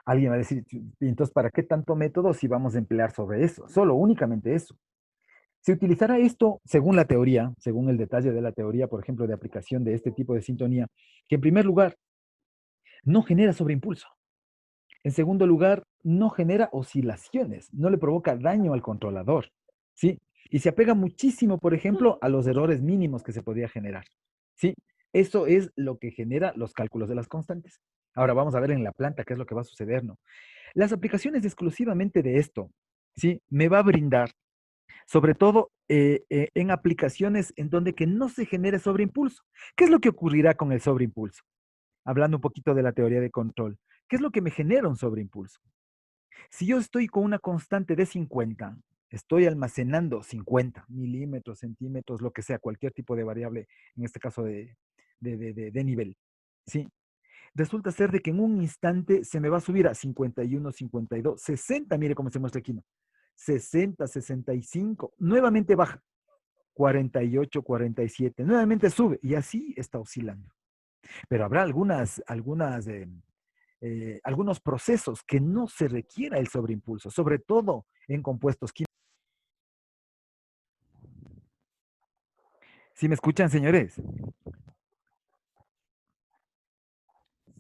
Alguien va a decir, "¿Y entonces, ¿para qué tanto método si vamos a emplear sobre eso? Solo, únicamente eso. Si utilizara esto, según la teoría, según el detalle de la teoría, por ejemplo, de aplicación de este tipo de sintonía, que en primer lugar no genera sobreimpulso. En segundo lugar, no genera oscilaciones, no le provoca daño al controlador, ¿sí? Y se apega muchísimo, por ejemplo, a los errores mínimos que se podría generar, ¿sí? Eso es lo que genera los cálculos de las constantes. Ahora vamos a ver en la planta qué es lo que va a suceder, ¿no? Las aplicaciones exclusivamente de esto, ¿sí? Me va a brindar, sobre todo en aplicaciones en donde que no se genere sobreimpulso. ¿Qué es lo que ocurrirá con el sobreimpulso? Hablando un poquito de la teoría de control. ¿Qué es lo que me genera un sobreimpulso? Si yo estoy con una constante de 50, estoy almacenando 50 milímetros, centímetros, lo que sea, cualquier tipo de variable, en este caso de nivel, ¿sí? Resulta ser de que en un instante se me va a subir a 51, 52, 60, mire cómo se muestra aquí, ¿no? 60, 65, nuevamente baja, 48, 47, nuevamente sube, y así está oscilando. Pero habrá algunos procesos que no se requiera el sobreimpulso, sobre todo en compuestos químicos. ¿Sí me escuchan, señores?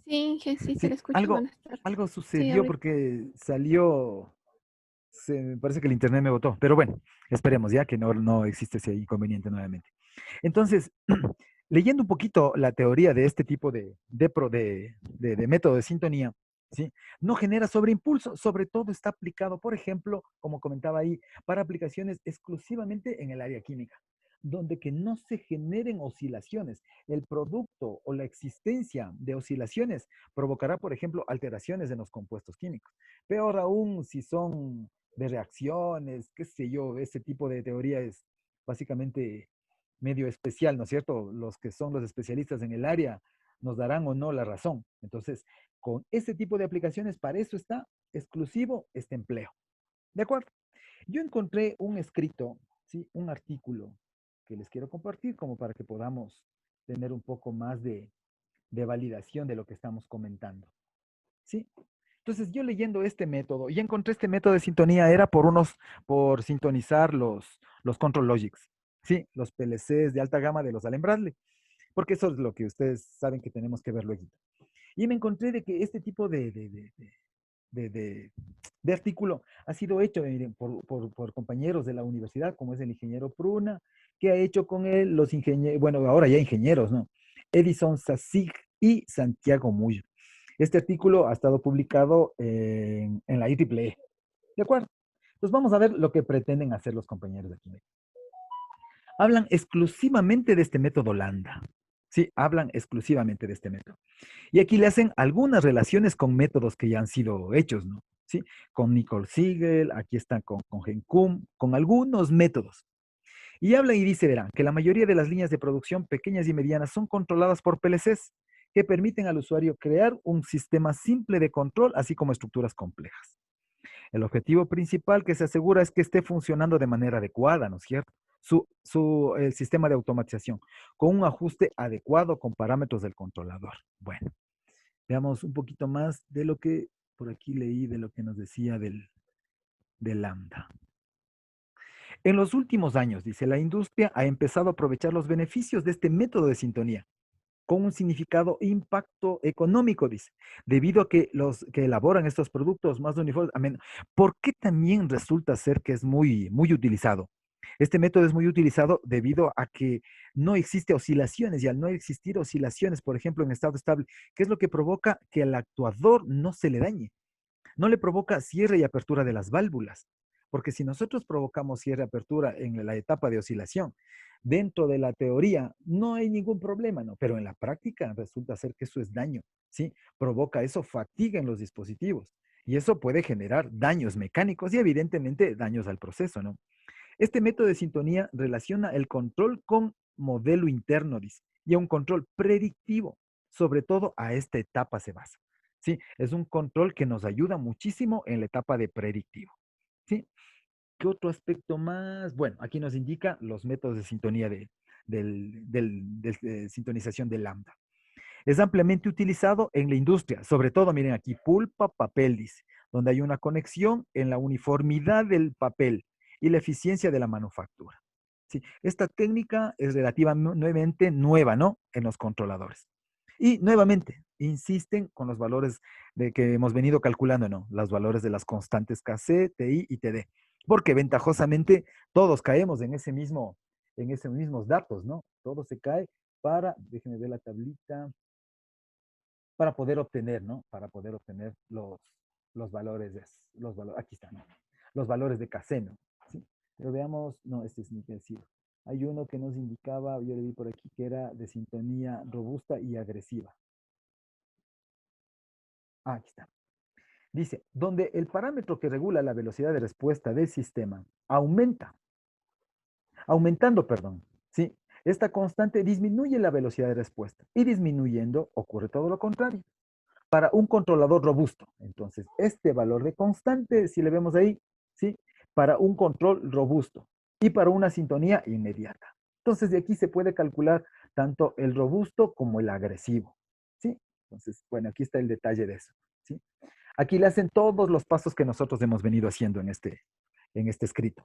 Sí, sí, se le Sí, escucha. algo, Buenas tardes. algo Sí, sucedió ahorita. porque salió, me parece que el internet me botó, pero bueno, esperemos ya que no existe ese inconveniente nuevamente. Entonces, leyendo un poquito la teoría de este tipo de método de sintonía, ¿sí? No genera sobreimpulso, sobre todo está aplicado, por ejemplo, como comentaba ahí, para aplicaciones exclusivamente en el área química, donde que no se generen oscilaciones. El producto o la existencia de oscilaciones provocará, por ejemplo, alteraciones en los compuestos químicos. Peor aún si son de reacciones, qué sé yo, ese tipo de teoría es básicamente medio especial, ¿no es cierto? Los que son los especialistas en el área nos darán o no la razón. Entonces, con este tipo de aplicaciones, para eso está exclusivo este empleo. ¿De acuerdo? Yo encontré un escrito, ¿sí? Un artículo que les quiero compartir como para que podamos tener un poco más de validación de lo que estamos comentando. ¿Sí? Entonces, yo leyendo este método, y encontré este método de sintonía, era por sintonizar los Control Logics, ¿sí? Los PLCs de alta gama de los Allen Bradley, porque eso es lo que ustedes saben que tenemos que ver luego. Y me encontré de que este tipo de, de- de artículo ha sido hecho, miren, por compañeros de la universidad, como es el ingeniero Pruna, que ha hecho con él los ingenieros, bueno, ahora ya ingenieros, ¿no? Edison Sassig y Santiago Muyo. Este artículo ha estado publicado en la IEEE. ¿De acuerdo? Entonces vamos a ver lo que pretenden hacer los compañeros de aquí. Hablan exclusivamente de este método Lambda. Sí, hablan exclusivamente de este método. Y aquí le hacen algunas relaciones con métodos que ya han sido hechos, ¿no? Sí, con Nicole Siegel, aquí está con Gencum, con algunos métodos. Y habla y dice, verán, que la mayoría de las líneas de producción pequeñas y medianas son controladas por PLCs que permiten al usuario crear un sistema simple de control, así como estructuras complejas. El objetivo principal que se asegura es que esté funcionando de manera adecuada, ¿no es cierto? El sistema de automatización, con un ajuste adecuado con parámetros del controlador. Bueno, veamos un poquito más de lo que por aquí leí, de lo que nos decía del lambda. En los últimos años, dice, la industria ha empezado a aprovechar los beneficios de este método de sintonía con un significado impacto económico, dice, debido a que los que elaboran estos productos más uniformes, ¿por qué también resulta ser que es muy utilizado? Este método es muy utilizado debido a que no existe oscilaciones y al no existir oscilaciones, por ejemplo, en estado estable, ¿qué es lo que provoca? Que al actuador no se le dañe, no le provoca cierre y apertura de las válvulas. Porque si nosotros provocamos cierre y apertura en la etapa de oscilación, dentro de la teoría no hay ningún problema, ¿no? Pero en la práctica resulta ser que eso es daño, ¿sí? Provoca eso fatiga en los dispositivos y eso puede generar daños mecánicos y evidentemente daños al proceso, ¿no? Este método de sintonía relaciona el control con modelo interno, dice, y a un control predictivo. Sobre todo a esta etapa se basa. ¿Sí? Es un control que nos ayuda muchísimo en la etapa de predictivo. ¿Sí? ¿Qué otro aspecto más? Bueno, aquí nos indica los métodos de sintonía de sintonización de lambda. Es ampliamente utilizado en la industria, sobre todo, miren aquí, pulpa, papel, dice, donde hay una conexión en la uniformidad del papel y la eficiencia de la manufactura. Sí, esta técnica es relativamente nueva, ¿no? En los controladores. Y nuevamente, insisten con los valores de que hemos venido calculando, ¿no? Los valores de las constantes Kc, Ti y Td. Porque ventajosamente todos caemos en esos mismos datos, ¿no? Todo se cae para, déjenme ver la tablita, para poder obtener, ¿no? Para poder obtener los valores, aquí están, ¿no? Los valores de Caseno, ¿sí? Pero veamos, no, este es intensivo. Hay uno que nos indicaba, yo le vi por aquí, que era de sintonía robusta y agresiva. Ah, aquí está. Dice, donde el parámetro que regula la velocidad de respuesta del sistema aumentando, perdón, ¿sí? Esta constante disminuye la velocidad de respuesta y disminuyendo ocurre todo lo contrario. Para un controlador robusto. Entonces, este valor de constante, si le vemos ahí, ¿sí? Para un control robusto y para una sintonía inmediata. Entonces, de aquí se puede calcular tanto el robusto como el agresivo, ¿sí? Entonces, bueno, aquí está el detalle de eso, ¿sí? Aquí le hacen todos los pasos que nosotros hemos venido haciendo en este escrito.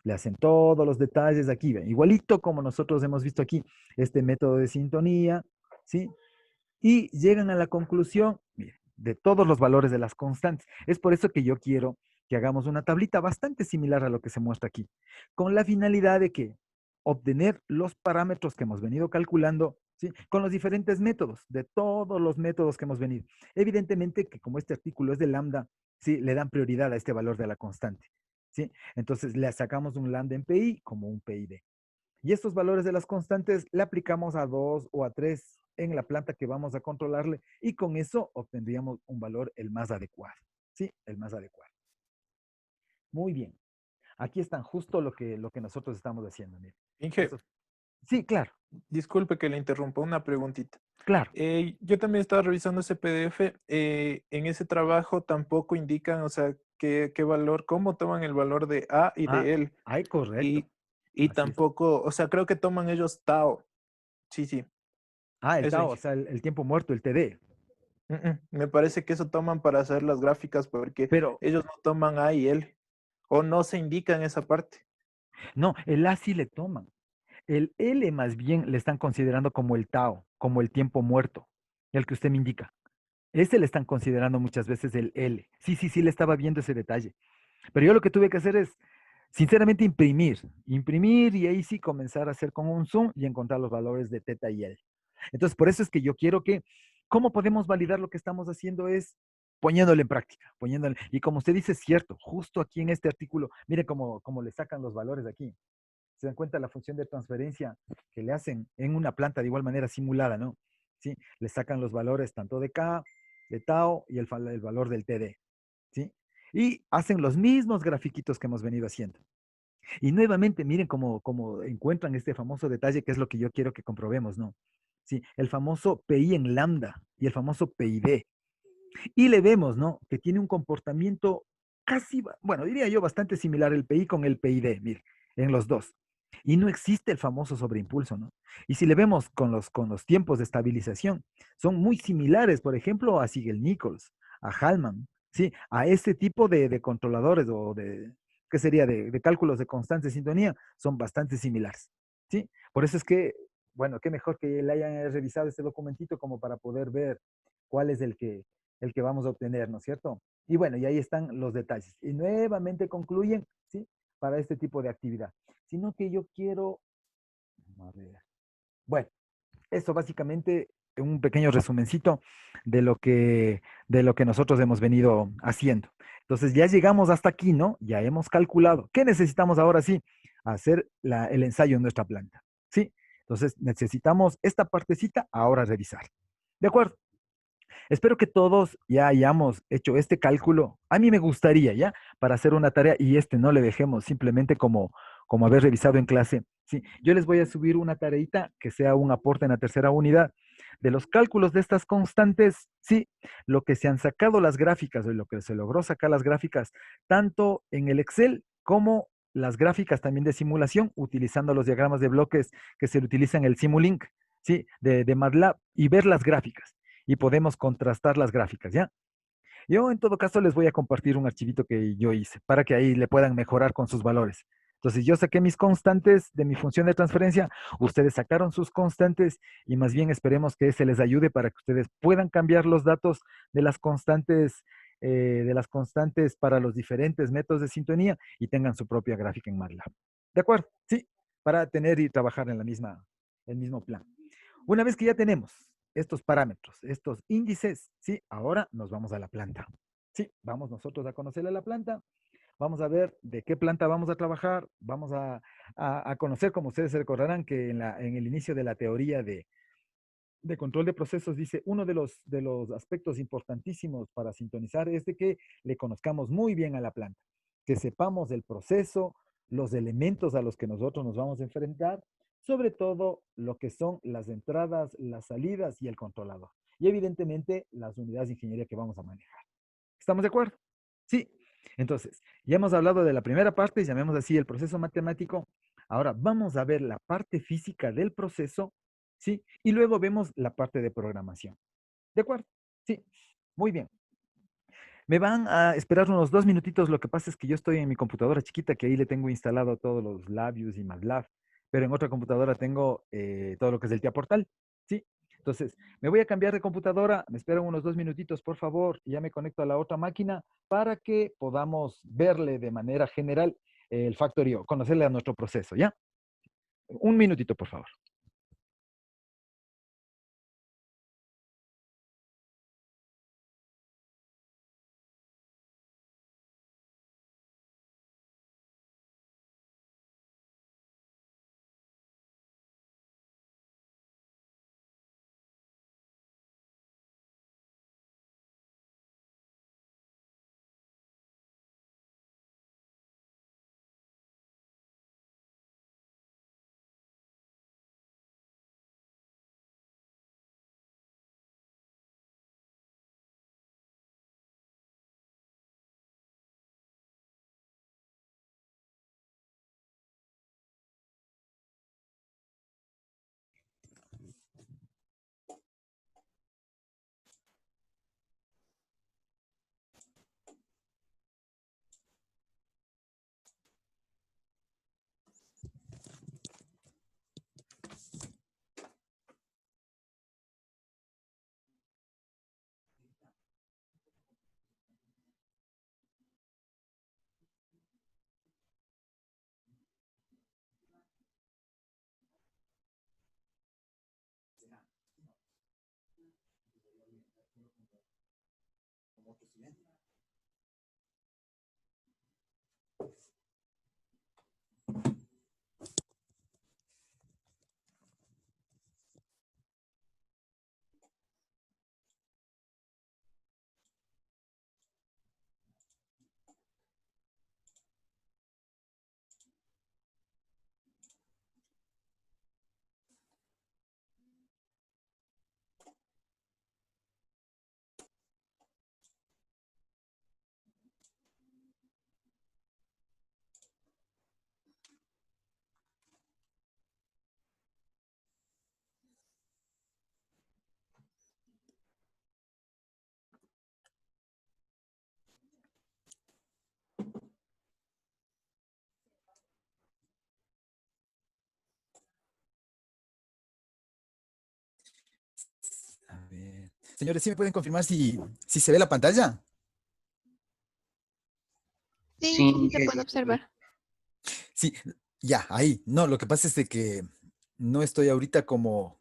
Le hacen todos los detalles aquí, ¿ven? Igualito como nosotros hemos visto aquí, este método de sintonía, ¿sí? Y llegan a la conclusión, miren, de todos los valores de las constantes. Es por eso que yo quiero que hagamos una tablita bastante similar a lo que se muestra aquí, con la finalidad de que obtener los parámetros que hemos venido calculando, ¿sí? Con los diferentes métodos, de todos los métodos que hemos venido. Evidentemente que como este artículo es de lambda, ¿sí? Le dan prioridad a este valor de la constante, ¿sí? Entonces le sacamos un lambda en PI como un PID. Y estos valores de las constantes le aplicamos a 2 o a 3 en la planta que vamos a controlarle y con eso obtendríamos un valor el más adecuado. ¿Sí? El más adecuado. Muy bien. Aquí están justo lo que nosotros estamos haciendo. Miren. Inge, Eso. Sí, claro, disculpe que le interrumpa, una preguntita. claro. Yo también estaba revisando ese PDF. En ese trabajo tampoco indican, o sea, qué valor, cómo toman el valor de A y Ah, de L. ay, correcto. Y Así es. tampoco, o sea, creo que toman ellos Tao. Sí, sí, Ah, el eso Tao, o dije. sea, el tiempo muerto, el TD. Me parece que eso toman para hacer las gráficas porque Pero ellos no toman A y L. O no se indica en esa parte. no, el A sí le toman. El L más bien le están considerando como el Tao, como el tiempo muerto, el que usted me indica. Ese le están considerando muchas veces el L. Sí, sí, sí, le estaba viendo ese detalle. Pero yo lo que tuve que hacer es, sinceramente, imprimir y ahí sí comenzar a hacer con un zoom y encontrar los valores de teta y L. Entonces, por eso es que yo quiero que, ¿cómo podemos validar lo que estamos haciendo? Es poniéndole en práctica, poniéndole. Y como usted dice, es cierto, justo aquí en este artículo, mire cómo le sacan los valores de aquí. Se dan cuenta la función de transferencia que le hacen en una planta de igual manera simulada, ¿no? ¿Sí? Le sacan los valores tanto de K, de tau y el valor del TD, ¿sí? Y hacen los mismos grafiquitos que hemos venido haciendo. Y nuevamente, miren cómo encuentran este famoso detalle que es lo que yo quiero que comprobemos, ¿no? Sí, el famoso PI en lambda y el famoso PID. Y le vemos, ¿no? Que tiene un comportamiento casi, bueno, diría yo bastante similar el PI con el PID, mire, en los dos. Y no existe el famoso sobreimpulso, ¿no? Y si le vemos con los tiempos de estabilización, son muy similares, por ejemplo, a Siegel-Nichols, a Hallman, ¿sí? A este tipo de controladores o de, ¿qué sería? De cálculos de constante sintonía, son bastante similares, ¿sí? Por eso es que, bueno, qué mejor que le hayan revisado este documentito como para poder ver cuál es el que vamos a obtener, ¿no es cierto? Y bueno, y ahí están los detalles. Y nuevamente concluyen, ¿sí? Para este tipo de actividad. Sino que yo quiero, a ver, bueno, esto básicamente un pequeño resumencito de lo que nosotros hemos venido haciendo. Entonces ya llegamos hasta aquí, ¿no? Ya hemos calculado. ¿Qué necesitamos ahora sí? Hacer el ensayo en nuestra planta, ¿sí? Entonces necesitamos esta partecita ahora revisar. ¿De acuerdo? Espero que todos ya hayamos hecho este cálculo. A mí me gustaría, ¿ya? Para hacer una tarea y no le dejemos simplemente como haber revisado en clase. Sí, yo les voy a subir una tareita que sea un aporte en la tercera unidad de los cálculos de estas constantes, sí, lo que se han sacado las gráficas o lo que se logró sacar las gráficas, tanto en el Excel como las gráficas también de simulación, utilizando los diagramas de bloques que se utilizan en el Simulink, sí, de MATLAB y ver las gráficas y podemos contrastar las gráficas, ¿ya? Yo en todo caso les voy a compartir un archivito que yo hice para que ahí le puedan mejorar con sus valores. Entonces yo saqué mis constantes de mi función de transferencia, ustedes sacaron sus constantes y más bien esperemos que se les ayude para que ustedes puedan cambiar los datos de las constantes para los diferentes métodos de sintonía y tengan su propia gráfica en MATLAB. ¿De acuerdo? Sí, para tener y trabajar en el mismo plan. Una vez que ya tenemos estos parámetros, estos índices, sí, ahora nos vamos a la planta. Sí, vamos nosotros a conocerle a la planta, vamos a ver de qué planta vamos a trabajar, vamos a conocer, como ustedes se recordarán, que en el inicio de la teoría de control de procesos dice, uno de los aspectos importantísimos para sintonizar es de que le conozcamos muy bien a la planta, que sepamos el proceso, los elementos a los que nosotros nos vamos a enfrentar, sobre todo lo que son las entradas, las salidas y el controlador. Y evidentemente las unidades de ingeniería que vamos a manejar. ¿Estamos de acuerdo? Sí. Entonces, ya hemos hablado de la primera parte, llamemos así el proceso matemático. Ahora vamos a ver la parte física del proceso, ¿sí? Y luego vemos la parte de programación. ¿De acuerdo? Sí. Muy bien. Me van a esperar unos 2 minutitos. Lo que pasa es que yo estoy en mi computadora chiquita, que ahí le tengo instalado todos los Labius y MATLAB, pero en otra computadora tengo todo lo que es el TIA Portal. ¿Sí? Entonces, me voy a cambiar de computadora. Me esperan unos 2 minutitos, por favor, y ya me conecto a la otra máquina para que podamos verle de manera general el factorio, conocerle a nuestro proceso, ¿ya? Un minutito, por favor. Señores, ¿sí me pueden confirmar si se ve la pantalla? Sí, sí, Sí, sí se puede observar. Sí, ya, ahí. No, lo que pasa es de que no estoy ahorita como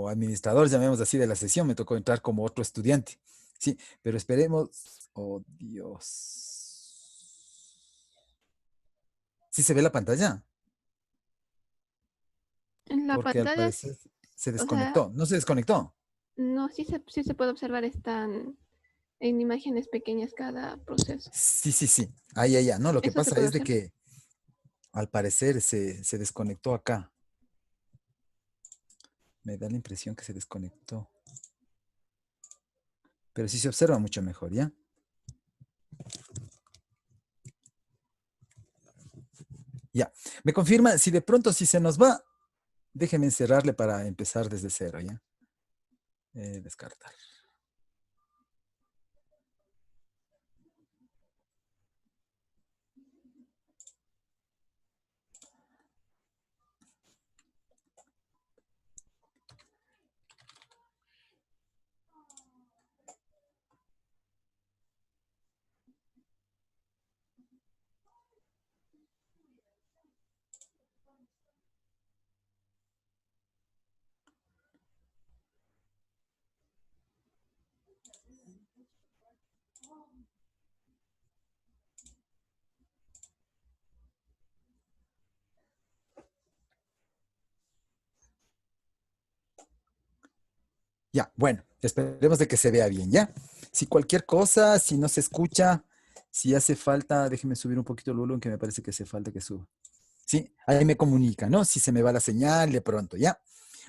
administrador, llamemos así, de la sesión. Me tocó entrar como otro estudiante. Sí, pero esperemos. Oh, Dios. ¿Sí se ve la pantalla? En la Porque al pantalla, parecer se o sea, desconectó. ¿No se desconectó? no, sí se puede observar, están en imágenes pequeñas cada proceso. Sí, sí, sí. Ahí, ahí, ya. No, lo que Eso se pasa puede es de observar. que al parecer se desconectó acá. Me da la impresión que se desconectó. Pero sí se observa mucho mejor, ¿ya? Ya. Me confirma, si de pronto si se nos va, déjeme encerrarle para empezar desde cero, ¿ya? Descartar. Ya, bueno, esperemos de que se vea bien, ¿ya? Si cualquier cosa, si no se escucha, si hace falta, déjeme subir un poquito el volumen, que me parece que hace falta que suba. Sí, ahí me comunica, ¿no? Si se me va la señal de pronto, ¿ya?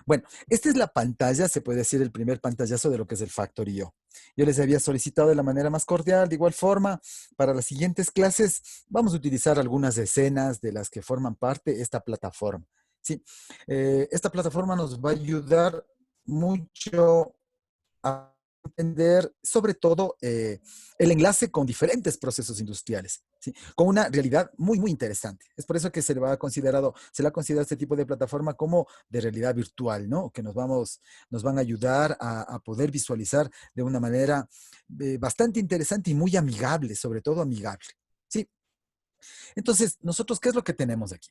Bueno, esta es la pantalla, se puede decir el primer pantallazo de lo que es el Factorio. Yo les había solicitado de la manera más cordial, de igual forma, para las siguientes clases vamos a utilizar algunas escenas de las que forman parte esta plataforma. Sí, esta plataforma nos va a ayudar mucho a entender sobre todo el enlace con diferentes procesos industriales, ¿sí? Con una realidad muy, muy interesante. Es por eso que se le ha considerado este tipo de plataforma como de realidad virtual, ¿no? Que nos van a ayudar a poder visualizar de una manera bastante interesante y muy amigable, sobre todo amigable, ¿sí? Entonces, nosotros, ¿qué es lo que tenemos aquí?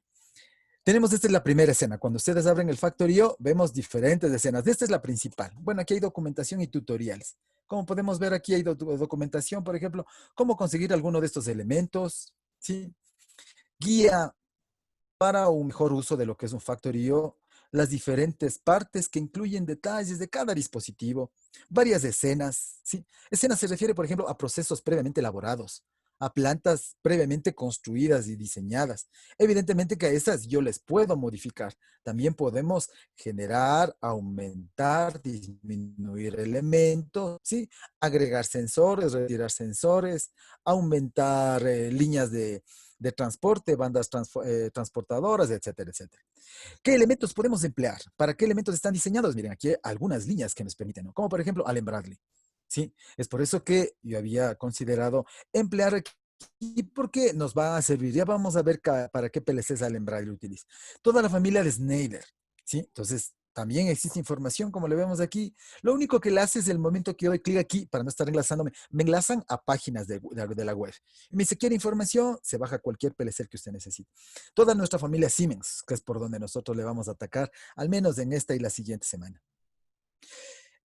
Tenemos, esta es la primera escena. Cuando ustedes abren el Factorio, vemos diferentes escenas. Esta es la principal. Bueno, aquí hay documentación y tutoriales. Como podemos ver, aquí hay documentación, por ejemplo, cómo conseguir alguno de estos elementos, ¿sí? Guía para un mejor uso de lo que es un Factorio, las diferentes partes que incluyen detalles de cada dispositivo, varias escenas, ¿sí? Escenas se refiere, por ejemplo, a procesos previamente elaborados, a plantas previamente construidas y diseñadas. Evidentemente que a esas yo les puedo modificar. También podemos generar, aumentar, disminuir elementos, ¿sí? Agregar sensores, retirar sensores, aumentar líneas de transporte, bandas transportadoras, etcétera, etcétera. ¿Qué elementos podemos emplear? ¿Para qué elementos están diseñados? Miren, aquí hay algunas líneas que nos permiten, ¿no? Como por ejemplo Allen Bradley. ¿Sí? Es por eso que yo había considerado emplear aquí porque nos va a servir. Ya vamos a ver para qué PLCs Allen Bradley utiliza. Toda la familia de Schneider, ¿sí? Entonces, también existe información, como le vemos aquí. Lo único que le hace es el momento que yo doy clic aquí, para no estar enlazándome, me enlazan a páginas de la web. Y me dice, ¿quiere información? Se baja cualquier PLC que usted necesite. Toda nuestra familia Siemens, que es por donde nosotros le vamos a atacar, al menos en esta y la siguiente semana.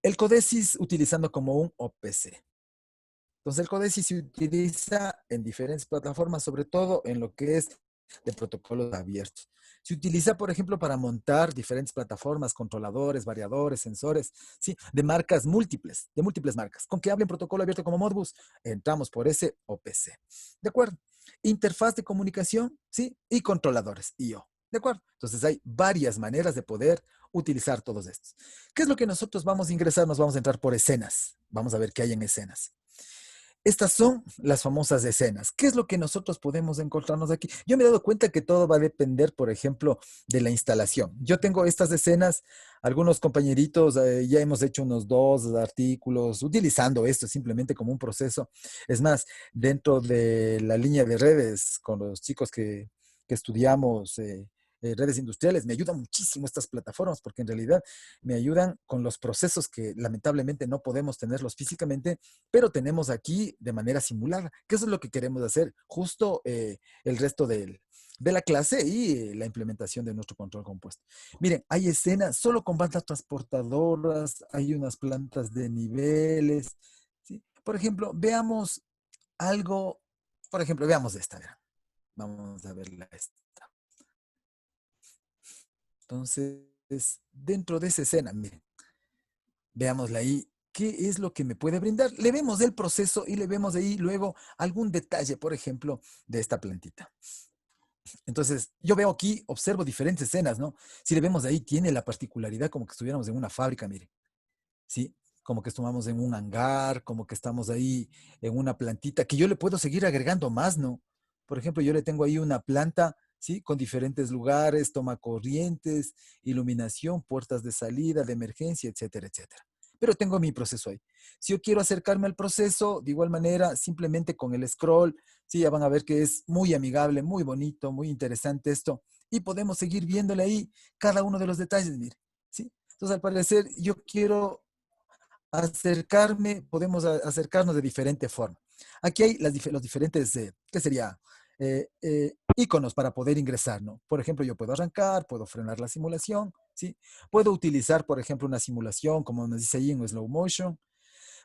El Codesis utilizando como un OPC. Entonces el Codesis se utiliza en diferentes plataformas, sobre todo en lo que es de protocolos abiertos. Se utiliza, por ejemplo, para montar diferentes plataformas, controladores, variadores, sensores, ¿sí? De marcas múltiples, de múltiples marcas. Con que hablen protocolo abierto como Modbus, entramos por ese OPC. ¿De acuerdo? Interfaz de comunicación, ¿sí? Y controladores, IO. ¿De acuerdo? Entonces hay varias maneras de poder utilizar todos estos. ¿Qué es lo que nosotros vamos a ingresar? Nos vamos a entrar por escenas. Vamos a ver qué hay en escenas. Estas son las famosas escenas. ¿Qué es lo que nosotros podemos encontrarnos aquí? Yo me he dado cuenta que todo va a depender, por ejemplo, de la instalación. Yo tengo estas escenas, algunos compañeritos ya hemos hecho unos 2 artículos utilizando esto simplemente como un proceso. Es más, dentro de la línea de redes con los chicos que estudiamos redes industriales. Me ayudan muchísimo estas plataformas porque en realidad me ayudan con los procesos que lamentablemente no podemos tenerlos físicamente, pero tenemos aquí de manera simulada, que eso es lo que queremos hacer, justo el resto de la clase y la implementación de nuestro control compuesto. Miren, hay escenas solo con bandas transportadoras, hay unas plantas de niveles, ¿sí? Por ejemplo, veamos algo, por ejemplo, veamos esta, ¿verdad? Vamos a verla esta. Entonces, dentro de esa escena, miren, veámosla ahí. ¿Qué es lo que me puede brindar? Le vemos el proceso y le vemos ahí luego algún detalle, por ejemplo, de esta plantita. Entonces, yo veo aquí, observo diferentes escenas, ¿no? Si le vemos ahí, tiene la particularidad como que estuviéramos en una fábrica, mire, ¿sí? Como que estamos en un hangar, como que estamos ahí en una plantita, que yo le puedo seguir agregando más, ¿no? Por ejemplo, yo le tengo ahí una planta, ¿sí? Con diferentes lugares, toma corrientes, iluminación, puertas de salida, de emergencia, etcétera, etcétera. Pero tengo mi proceso ahí. Si yo quiero acercarme al proceso, de igual manera, simplemente con el scroll, sí, ya van a ver que es muy amigable, muy bonito, muy interesante esto. Y podemos seguir viéndole ahí cada uno de los detalles, mire, ¿sí? Entonces, al parecer, yo quiero acercarme, podemos acercarnos de diferente forma. Aquí hay los diferentes, ¿qué sería? Iconos para poder ingresar, ¿no? Por ejemplo, yo puedo arrancar, puedo frenar la simulación, ¿sí? Puedo utilizar, por ejemplo, una simulación, como nos dice ahí en slow motion.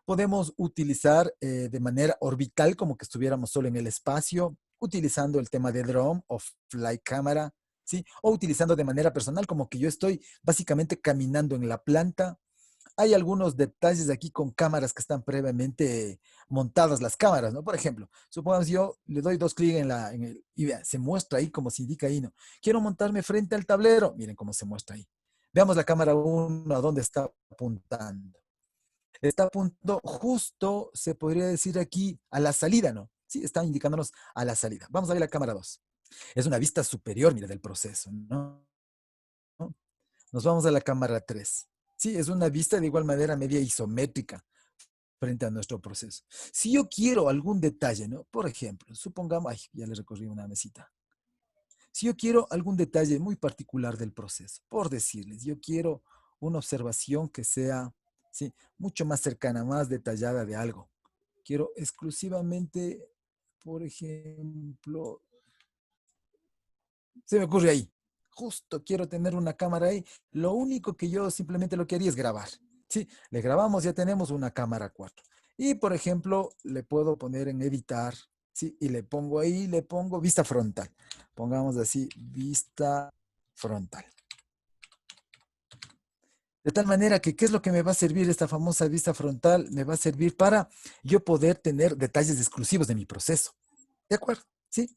Podemos utilizar de manera orbital, como que estuviéramos solo en el espacio, utilizando el tema de drone o flight camera, ¿sí? O utilizando de manera personal, como que yo estoy básicamente caminando en la planta. Hay algunos detalles aquí con cámaras que están previamente montadas las cámaras, ¿no? Por ejemplo, supongamos yo le doy dos clics y vean, se muestra ahí como se indica ahí, ¿no? Quiero montarme frente al tablero, miren cómo se muestra ahí. Veamos la cámara 1 a dónde está apuntando. Está apuntando justo, se podría decir aquí, a la salida, ¿no? Sí, está indicándonos a la salida. Vamos a ver la cámara 2. Es una vista superior, mira, del proceso, ¿no? Nos vamos a la cámara 3. Sí, es una vista de igual manera media isométrica frente a nuestro proceso. Si yo quiero algún detalle, ¿no? Por ejemplo, supongamos, ay, ya le recorrí una mesita. Si yo quiero algún detalle muy particular del proceso, por decirles, yo quiero una observación que sea, sí, mucho más cercana, más detallada de algo. Quiero exclusivamente, por ejemplo, se me ocurre ahí. Justo quiero tener una cámara ahí. Lo único que yo simplemente lo que haría es grabar. Sí, le grabamos, ya tenemos una cámara 4. Y por ejemplo, le puedo poner en editar, sí, y le pongo ahí, le pongo vista frontal. Pongamos así, vista frontal. De tal manera que, ¿qué es lo que me va a servir esta famosa vista frontal? Me va a servir para yo poder tener detalles exclusivos de mi proceso. ¿De acuerdo? ¿Sí?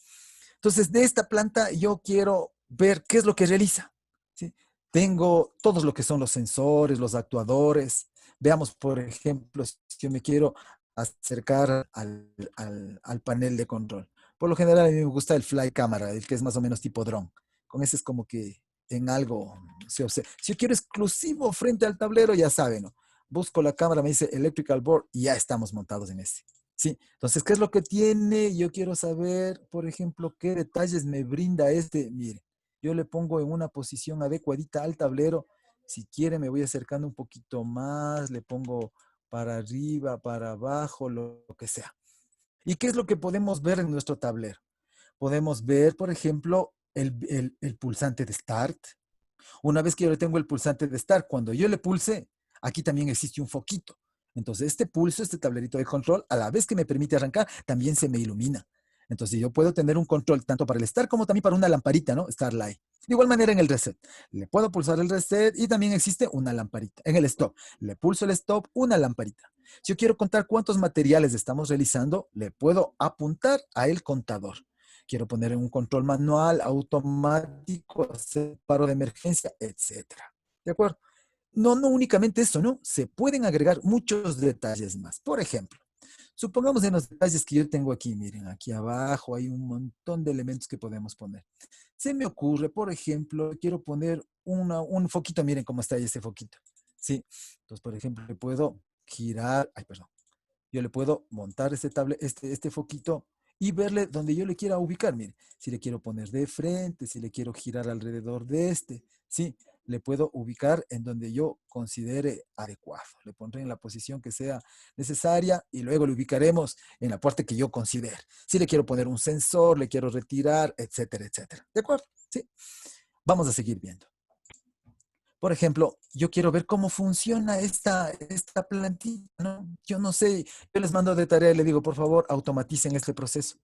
Entonces, de esta planta yo quiero ver qué es lo que realiza. ¿Sí? Tengo todos lo que son los sensores, los actuadores. Veamos, por ejemplo, si yo me quiero acercar al panel de control. Por lo general, a mí me gusta el fly camera, el que es más o menos tipo drone. Con ese es como que en algo se observa. Si yo quiero exclusivo frente al tablero, ya saben, ¿no? Busco la cámara, me dice electrical board y ya estamos montados en ese. Sí, entonces, ¿qué es lo que tiene? Yo quiero saber, por ejemplo, qué detalles me brinda este. Mire, yo le pongo en una posición adecuadita al tablero. Si quiere, me voy acercando un poquito más, le pongo para arriba, para abajo, lo que sea. ¿Y qué es lo que podemos ver en nuestro tablero? Podemos ver, por ejemplo, el pulsante de Start. Una vez que yo le tengo el pulsante de Start, cuando yo le pulse, aquí también existe un foquito. Entonces, este pulso, este tablerito de control, a la vez que me permite arrancar, también se me ilumina. Entonces, yo puedo tener un control tanto para el Start como también para una lamparita, ¿no? Starlight. De igual manera en el reset. Le puedo pulsar el reset y también existe una lamparita. En el stop. Le pulso el stop, una lamparita. Si yo quiero contar cuántos materiales estamos realizando, le puedo apuntar a el contador. Quiero poner en un control manual, automático, hacer paro de emergencia, etcétera. ¿De acuerdo? No, no únicamente eso, ¿no? Se pueden agregar muchos detalles más. Por ejemplo, supongamos en los detalles que yo tengo aquí, miren, aquí abajo hay un montón de elementos que podemos poner. Se me ocurre, por ejemplo, quiero poner un foquito, miren cómo está ahí ese foquito. Sí, entonces, por ejemplo, le puedo girar, ay, perdón, yo le puedo montar este foquito y verle donde yo le quiera ubicar. Mire, si le quiero poner de frente, si le quiero girar alrededor de este, ¿sí? Le puedo ubicar en donde yo considere adecuado. Le pondré en la posición que sea necesaria y luego lo ubicaremos en la parte que yo considere. Si le quiero poner un sensor, le quiero retirar, etcétera, etcétera. ¿De acuerdo? Sí. Vamos a seguir viendo. Por ejemplo, yo quiero ver cómo funciona esta plantilla, ¿no? Yo no sé, yo les mando de tarea y le digo, por favor, automaticen este proceso.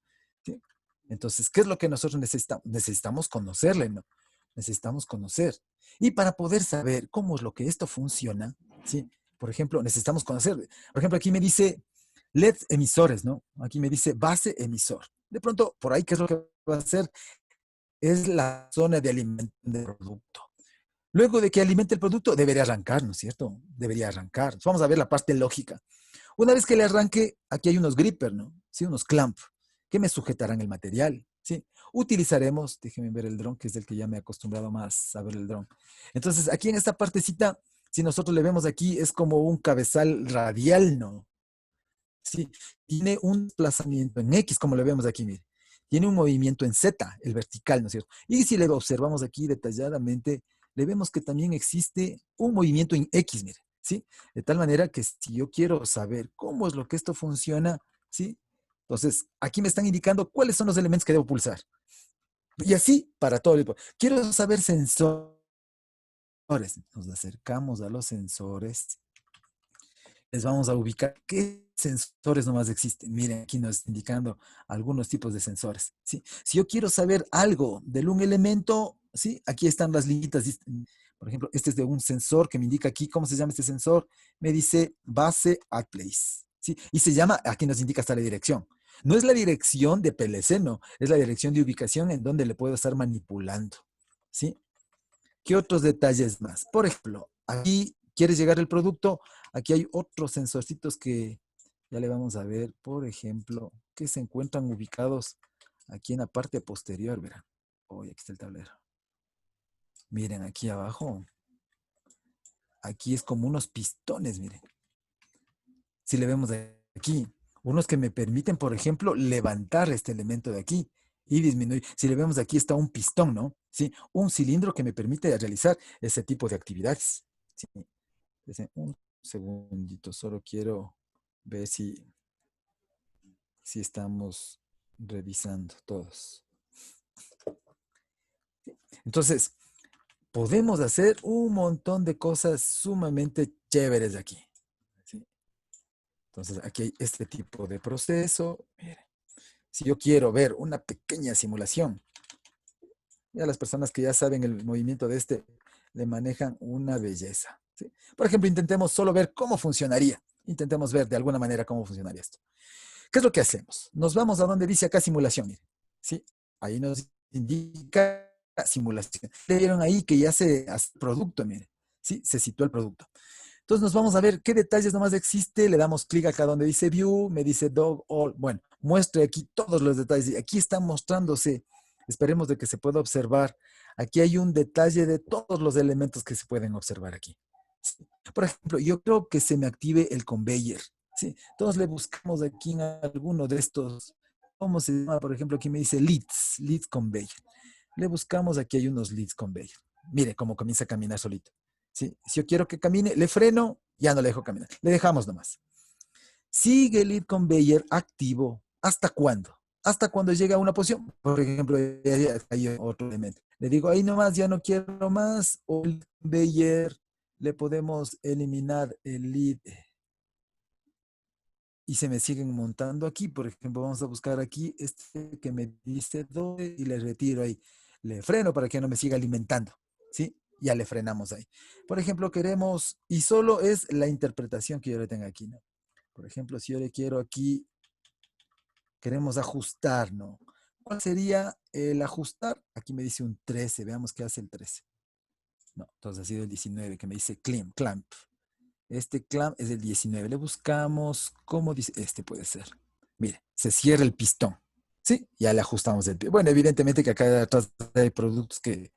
¿Sí? Entonces, ¿qué es lo que nosotros necesitamos? Necesitamos conocerle, ¿no? Necesitamos conocer. Y para poder saber cómo es lo que esto funciona, ¿sí? Por ejemplo, necesitamos conocer. Por ejemplo, aquí me dice LED emisores, ¿no? Aquí me dice base emisor. De pronto, por ahí, ¿qué es lo que va a hacer? Es la zona de alimentación del producto. Luego de que alimente el producto, debería arrancar, ¿no es cierto? Debería arrancar. Vamos a ver la parte lógica. Una vez que le arranque, aquí hay unos grippers, ¿no? Sí, unos clamp, que me sujetarán el material, ¿sí? Utilizaremos, déjenme ver el dron, que es el que ya me he acostumbrado más a ver el dron. Entonces, aquí en esta partecita, si nosotros le vemos aquí, es como un cabezal radial, ¿no? Sí, tiene un desplazamiento en X, como le vemos aquí, mire. Tiene un movimiento en Z, el vertical, ¿no es cierto? Y si le observamos aquí detalladamente, le vemos que también existe un movimiento en X, mire, ¿sí? De tal manera que si yo quiero saber cómo es lo que esto funciona, ¿sí? Entonces, aquí me están indicando cuáles son los elementos que debo pulsar. Y así para todo el... Quiero saber sensores. Nos acercamos a los sensores. Les vamos a ubicar qué sensores nomás existen. Miren, aquí nos está indicando algunos tipos de sensores, ¿sí? Si yo quiero saber algo de un elemento, ¿sí? Aquí están las ligas. Por ejemplo, este es de un sensor que me indica aquí, ¿cómo se llama este sensor? Me dice base at place, ¿sí? Y se llama, aquí nos indica hasta la dirección. No es la dirección de PLC, no. Es la dirección de ubicación en donde le puedo estar manipulando, ¿sí? ¿Qué otros detalles más? Por ejemplo, aquí quieres llegar el producto, aquí hay otros sensorcitos que ya le vamos a ver, por ejemplo, que se encuentran ubicados aquí en la parte posterior, verán. Oh, aquí está el tablero. Miren, aquí abajo. Aquí es como unos pistones, miren. Si le vemos aquí, unos que me permiten, por ejemplo, levantar este elemento de aquí y disminuir. Si le vemos aquí está un pistón, ¿no? Sí, un cilindro que me permite realizar ese tipo de actividades. Sí. Un segundito, solo quiero ver si estamos revisando todos. Entonces, podemos hacer un montón de cosas sumamente chéveres aquí. ¿Sí? Entonces, aquí hay este tipo de proceso. Miren, si yo quiero ver una pequeña simulación, ya las personas que ya saben el movimiento de este le manejan una belleza. ¿Sí? Por ejemplo, intentemos solo ver cómo funcionaría. Intentemos ver de alguna manera cómo funcionaría esto. ¿Qué es lo que hacemos? Nos vamos a donde dice acá simulación. Miren. ¿Sí? Ahí nos indica simulación. Le vieron ahí que ya se hace producto, miren. ¿Sí? Se situó el producto. Entonces nos vamos a ver qué detalles nomás existe. Le damos clic acá donde dice View, me dice Dog All. Bueno, muestre aquí todos los detalles. Aquí está mostrándose. Esperemos de que se pueda observar. Aquí hay un detalle de todos los elementos que se pueden observar aquí. ¿Sí? Por ejemplo, yo creo que se me active el conveyor. ¿Sí? Entonces le buscamos aquí en alguno de estos. ¿Cómo se llama? Por ejemplo, aquí me dice leads conveyor. Le buscamos, aquí hay unos leads conveyor. Mire cómo comienza a caminar solito. ¿Sí? Si yo quiero que camine, le freno, ya no le dejo caminar. Le dejamos nomás. Sigue el lead conveyor activo. ¿Hasta cuándo? Hasta cuando llega a una posición. Por ejemplo, hay otro elemento. Le digo, ahí nomás, ya no quiero más. O el conveyor, le podemos eliminar el lead. Y se me siguen montando aquí. Por ejemplo, vamos a buscar aquí este que me dice 12 y le retiro ahí. Le freno para que no me siga alimentando. ¿Sí? Ya le frenamos ahí. Por ejemplo, queremos, y solo es la interpretación que yo le tenga aquí, ¿no? Por ejemplo, si yo le quiero aquí, queremos ajustar, ¿no? ¿Cuál sería el ajustar? Aquí me dice un 13. Veamos qué hace el 13. No, entonces ha sido el 19 que me dice clamp. Este clamp es el 19. Le buscamos, ¿cómo dice? Este puede ser. Mire, se cierra el pistón. ¿Sí? Ya le ajustamos el pie. Bueno, evidentemente que acá atrás hay productos que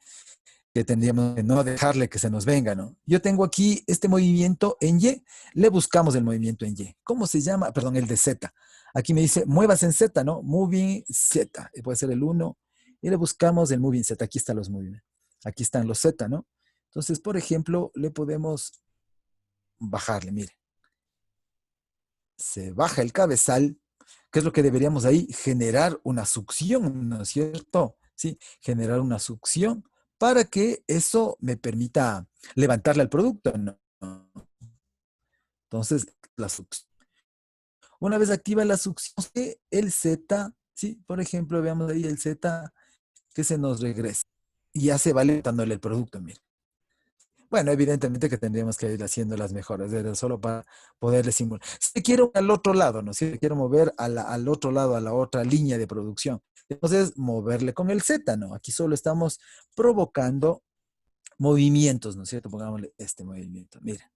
que tendríamos que no dejarle que se nos venga, ¿no? Yo tengo aquí este movimiento en Y, le buscamos el movimiento en Y. ¿Cómo se llama? Perdón, el de Z. Aquí me dice, muevas en Z, ¿no? Moving Z. Puede ser el 1. Y le buscamos el moving Z. Aquí están los moving. Aquí están los Z, ¿no? Entonces, por ejemplo, le podemos bajarle, mire. Se baja el cabezal. ¿Qué es lo que deberíamos ahí? Generar una succión, ¿no es cierto? Sí, generar una succión para que eso me permita levantarle al producto, ¿no? Entonces, la succión. Una vez activa la succión, el Z, ¿sí? Por ejemplo, veamos ahí el Z que se nos regresa. Y ya se va levantándole el producto, mire. Bueno, evidentemente que tendríamos que ir haciendo las mejoras, era solo para poderle simular. Si quiero al otro lado, ¿no? Si quiero mover al otro lado, a la otra línea de producción, entonces moverle con el Z, ¿no? Aquí solo estamos provocando movimientos, ¿no es cierto? Pongámosle este movimiento. Mira,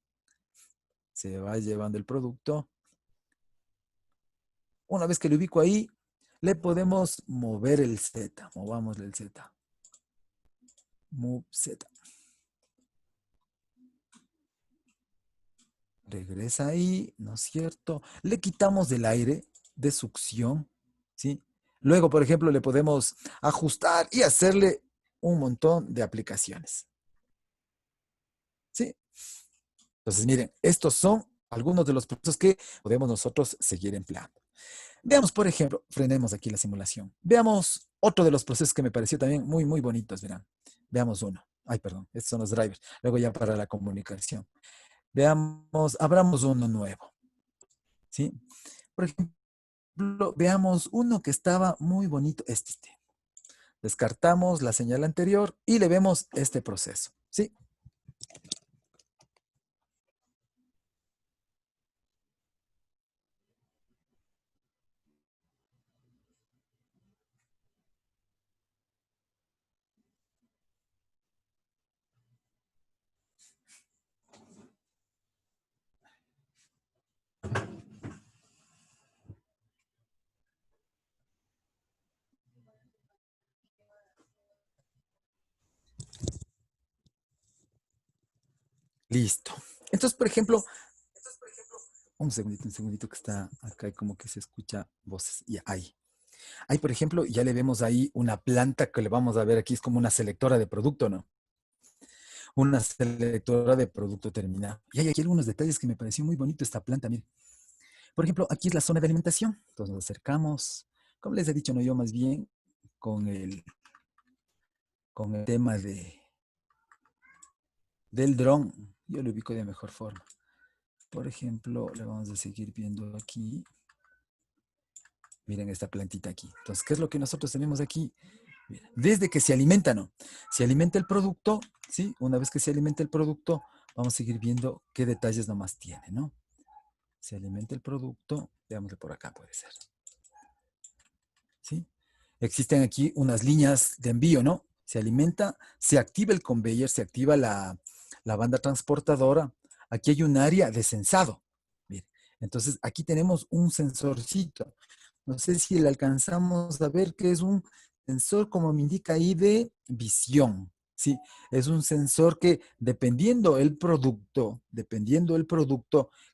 se va llevando el producto. Una vez que lo ubico ahí, le podemos mover el Z. Movámosle el Z. Move Z. Regresa ahí, ¿no es cierto? Le quitamos del aire de succión, ¿sí? Luego, por ejemplo, le podemos ajustar y hacerle un montón de aplicaciones, ¿sí? Entonces, miren, estos son algunos de los procesos que podemos nosotros seguir empleando. Veamos, por ejemplo, frenemos aquí la simulación. Veamos otro de los procesos que me pareció también muy, muy bonitos, verán. Veamos uno. Ay, perdón, estos son los drivers. Luego ya para la comunicación. Veamos, abramos uno nuevo, ¿sí? Por ejemplo, veamos uno que estaba muy bonito, este. Descartamos la señal anterior y le vemos este proceso, ¿sí? Listo. Entonces, por ejemplo, un segundito que está acá y como que se escucha voces. Y ahí. Ahí, por ejemplo, ya le vemos ahí una planta que le vamos a ver aquí, es como una selectora de producto, ¿no? Una selectora de producto terminado. Y hay aquí algunos detalles que me pareció muy bonito esta planta, miren. Por ejemplo, aquí es la zona de alimentación. Entonces nos acercamos, como les he dicho, no yo más bien, con el tema del dron. Yo lo ubico de mejor forma. Por ejemplo, le vamos a seguir viendo aquí. Miren esta plantita aquí. Entonces, ¿qué es lo que nosotros tenemos aquí? Miren, desde que se alimenta, ¿no? Se alimenta el producto, ¿sí? Una vez que se alimenta el producto, vamos a seguir viendo qué detalles nomás tiene, ¿no? Se alimenta el producto, veámosle por acá, puede ser. ¿Sí? Existen aquí unas líneas de envío, ¿no? Se alimenta, se activa el conveyor, se activa la banda transportadora. Aquí hay un área de sensado. Miren, entonces aquí tenemos un sensorcito. No sé si le alcanzamos a ver que es un sensor, como me indica ahí, de visión. Sí, es un sensor que dependiendo el producto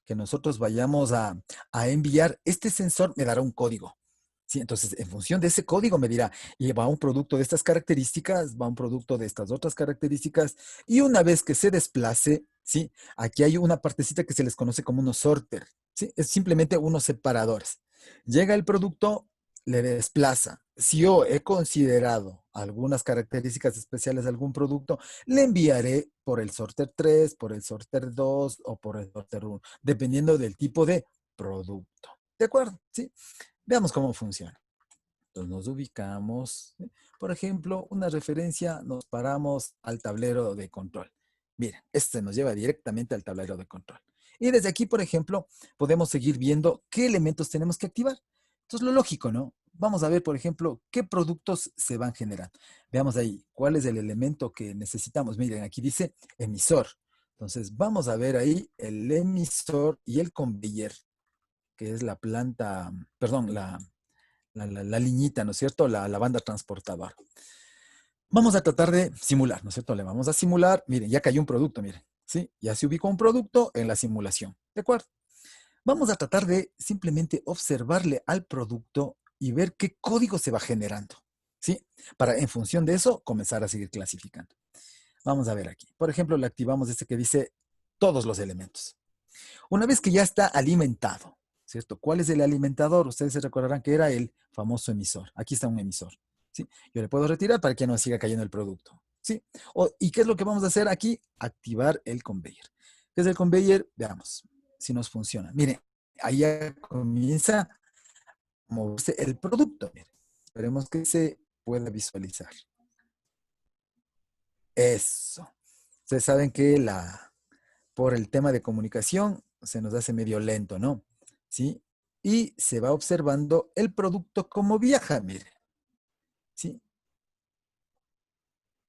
que nosotros vayamos a enviar, este sensor me dará un código. Sí, entonces, en función de ese código me dirá, y va un producto de estas características, va un producto de estas otras características, y una vez que se desplace, ¿sí? Aquí hay una partecita que se les conoce como unos sorter, ¿sí? Es simplemente unos separadores. Llega el producto, le desplaza. Si yo he considerado algunas características especiales de algún producto, le enviaré por el sorter 3, por el sorter 2 o por el sorter 1, dependiendo del tipo de producto. ¿De acuerdo? ¿Sí? Veamos cómo funciona. Entonces nos ubicamos. ¿Sí? Por ejemplo, una referencia, nos paramos al tablero de control. Miren, este nos lleva directamente al tablero de control. Y desde aquí, por ejemplo, podemos seguir viendo qué elementos tenemos que activar. Entonces, lo lógico, ¿no? Vamos a ver, por ejemplo, qué productos se van generando. Veamos ahí, cuál es el elemento que necesitamos. Miren, aquí dice emisor. Entonces, vamos a ver ahí el emisor y el conveyor, que es la planta, perdón, la liñita, ¿no es cierto? La banda transportadora. Vamos a tratar de simular, ¿no es cierto? Le vamos a simular. Miren, ya cayó un producto, miren. ¿Sí? Ya se ubicó un producto en la simulación. ¿De acuerdo? Vamos a tratar de simplemente observarle al producto y ver qué código se va generando. ¿Sí? Para, en función de eso, comenzar a seguir clasificando. Vamos a ver aquí. Por ejemplo, le activamos este que dice todos los elementos. Una vez que ya está alimentado, ¿cierto? ¿Cuál es el alimentador? Ustedes se recordarán que era el famoso emisor. Aquí está un emisor. ¿Sí? Yo le puedo retirar para que no siga cayendo el producto. ¿Sí? ¿Y qué es lo que vamos a hacer aquí? Activar el conveyor. ¿Qué es el conveyor? Veamos si nos funciona. Miren, ahí ya comienza a moverse el producto. Miren, esperemos que se pueda visualizar. Eso. Ustedes saben que por el tema de comunicación se nos hace medio lento, ¿no? ¿Sí? Y se va observando el producto como viaja, mire. ¿Sí?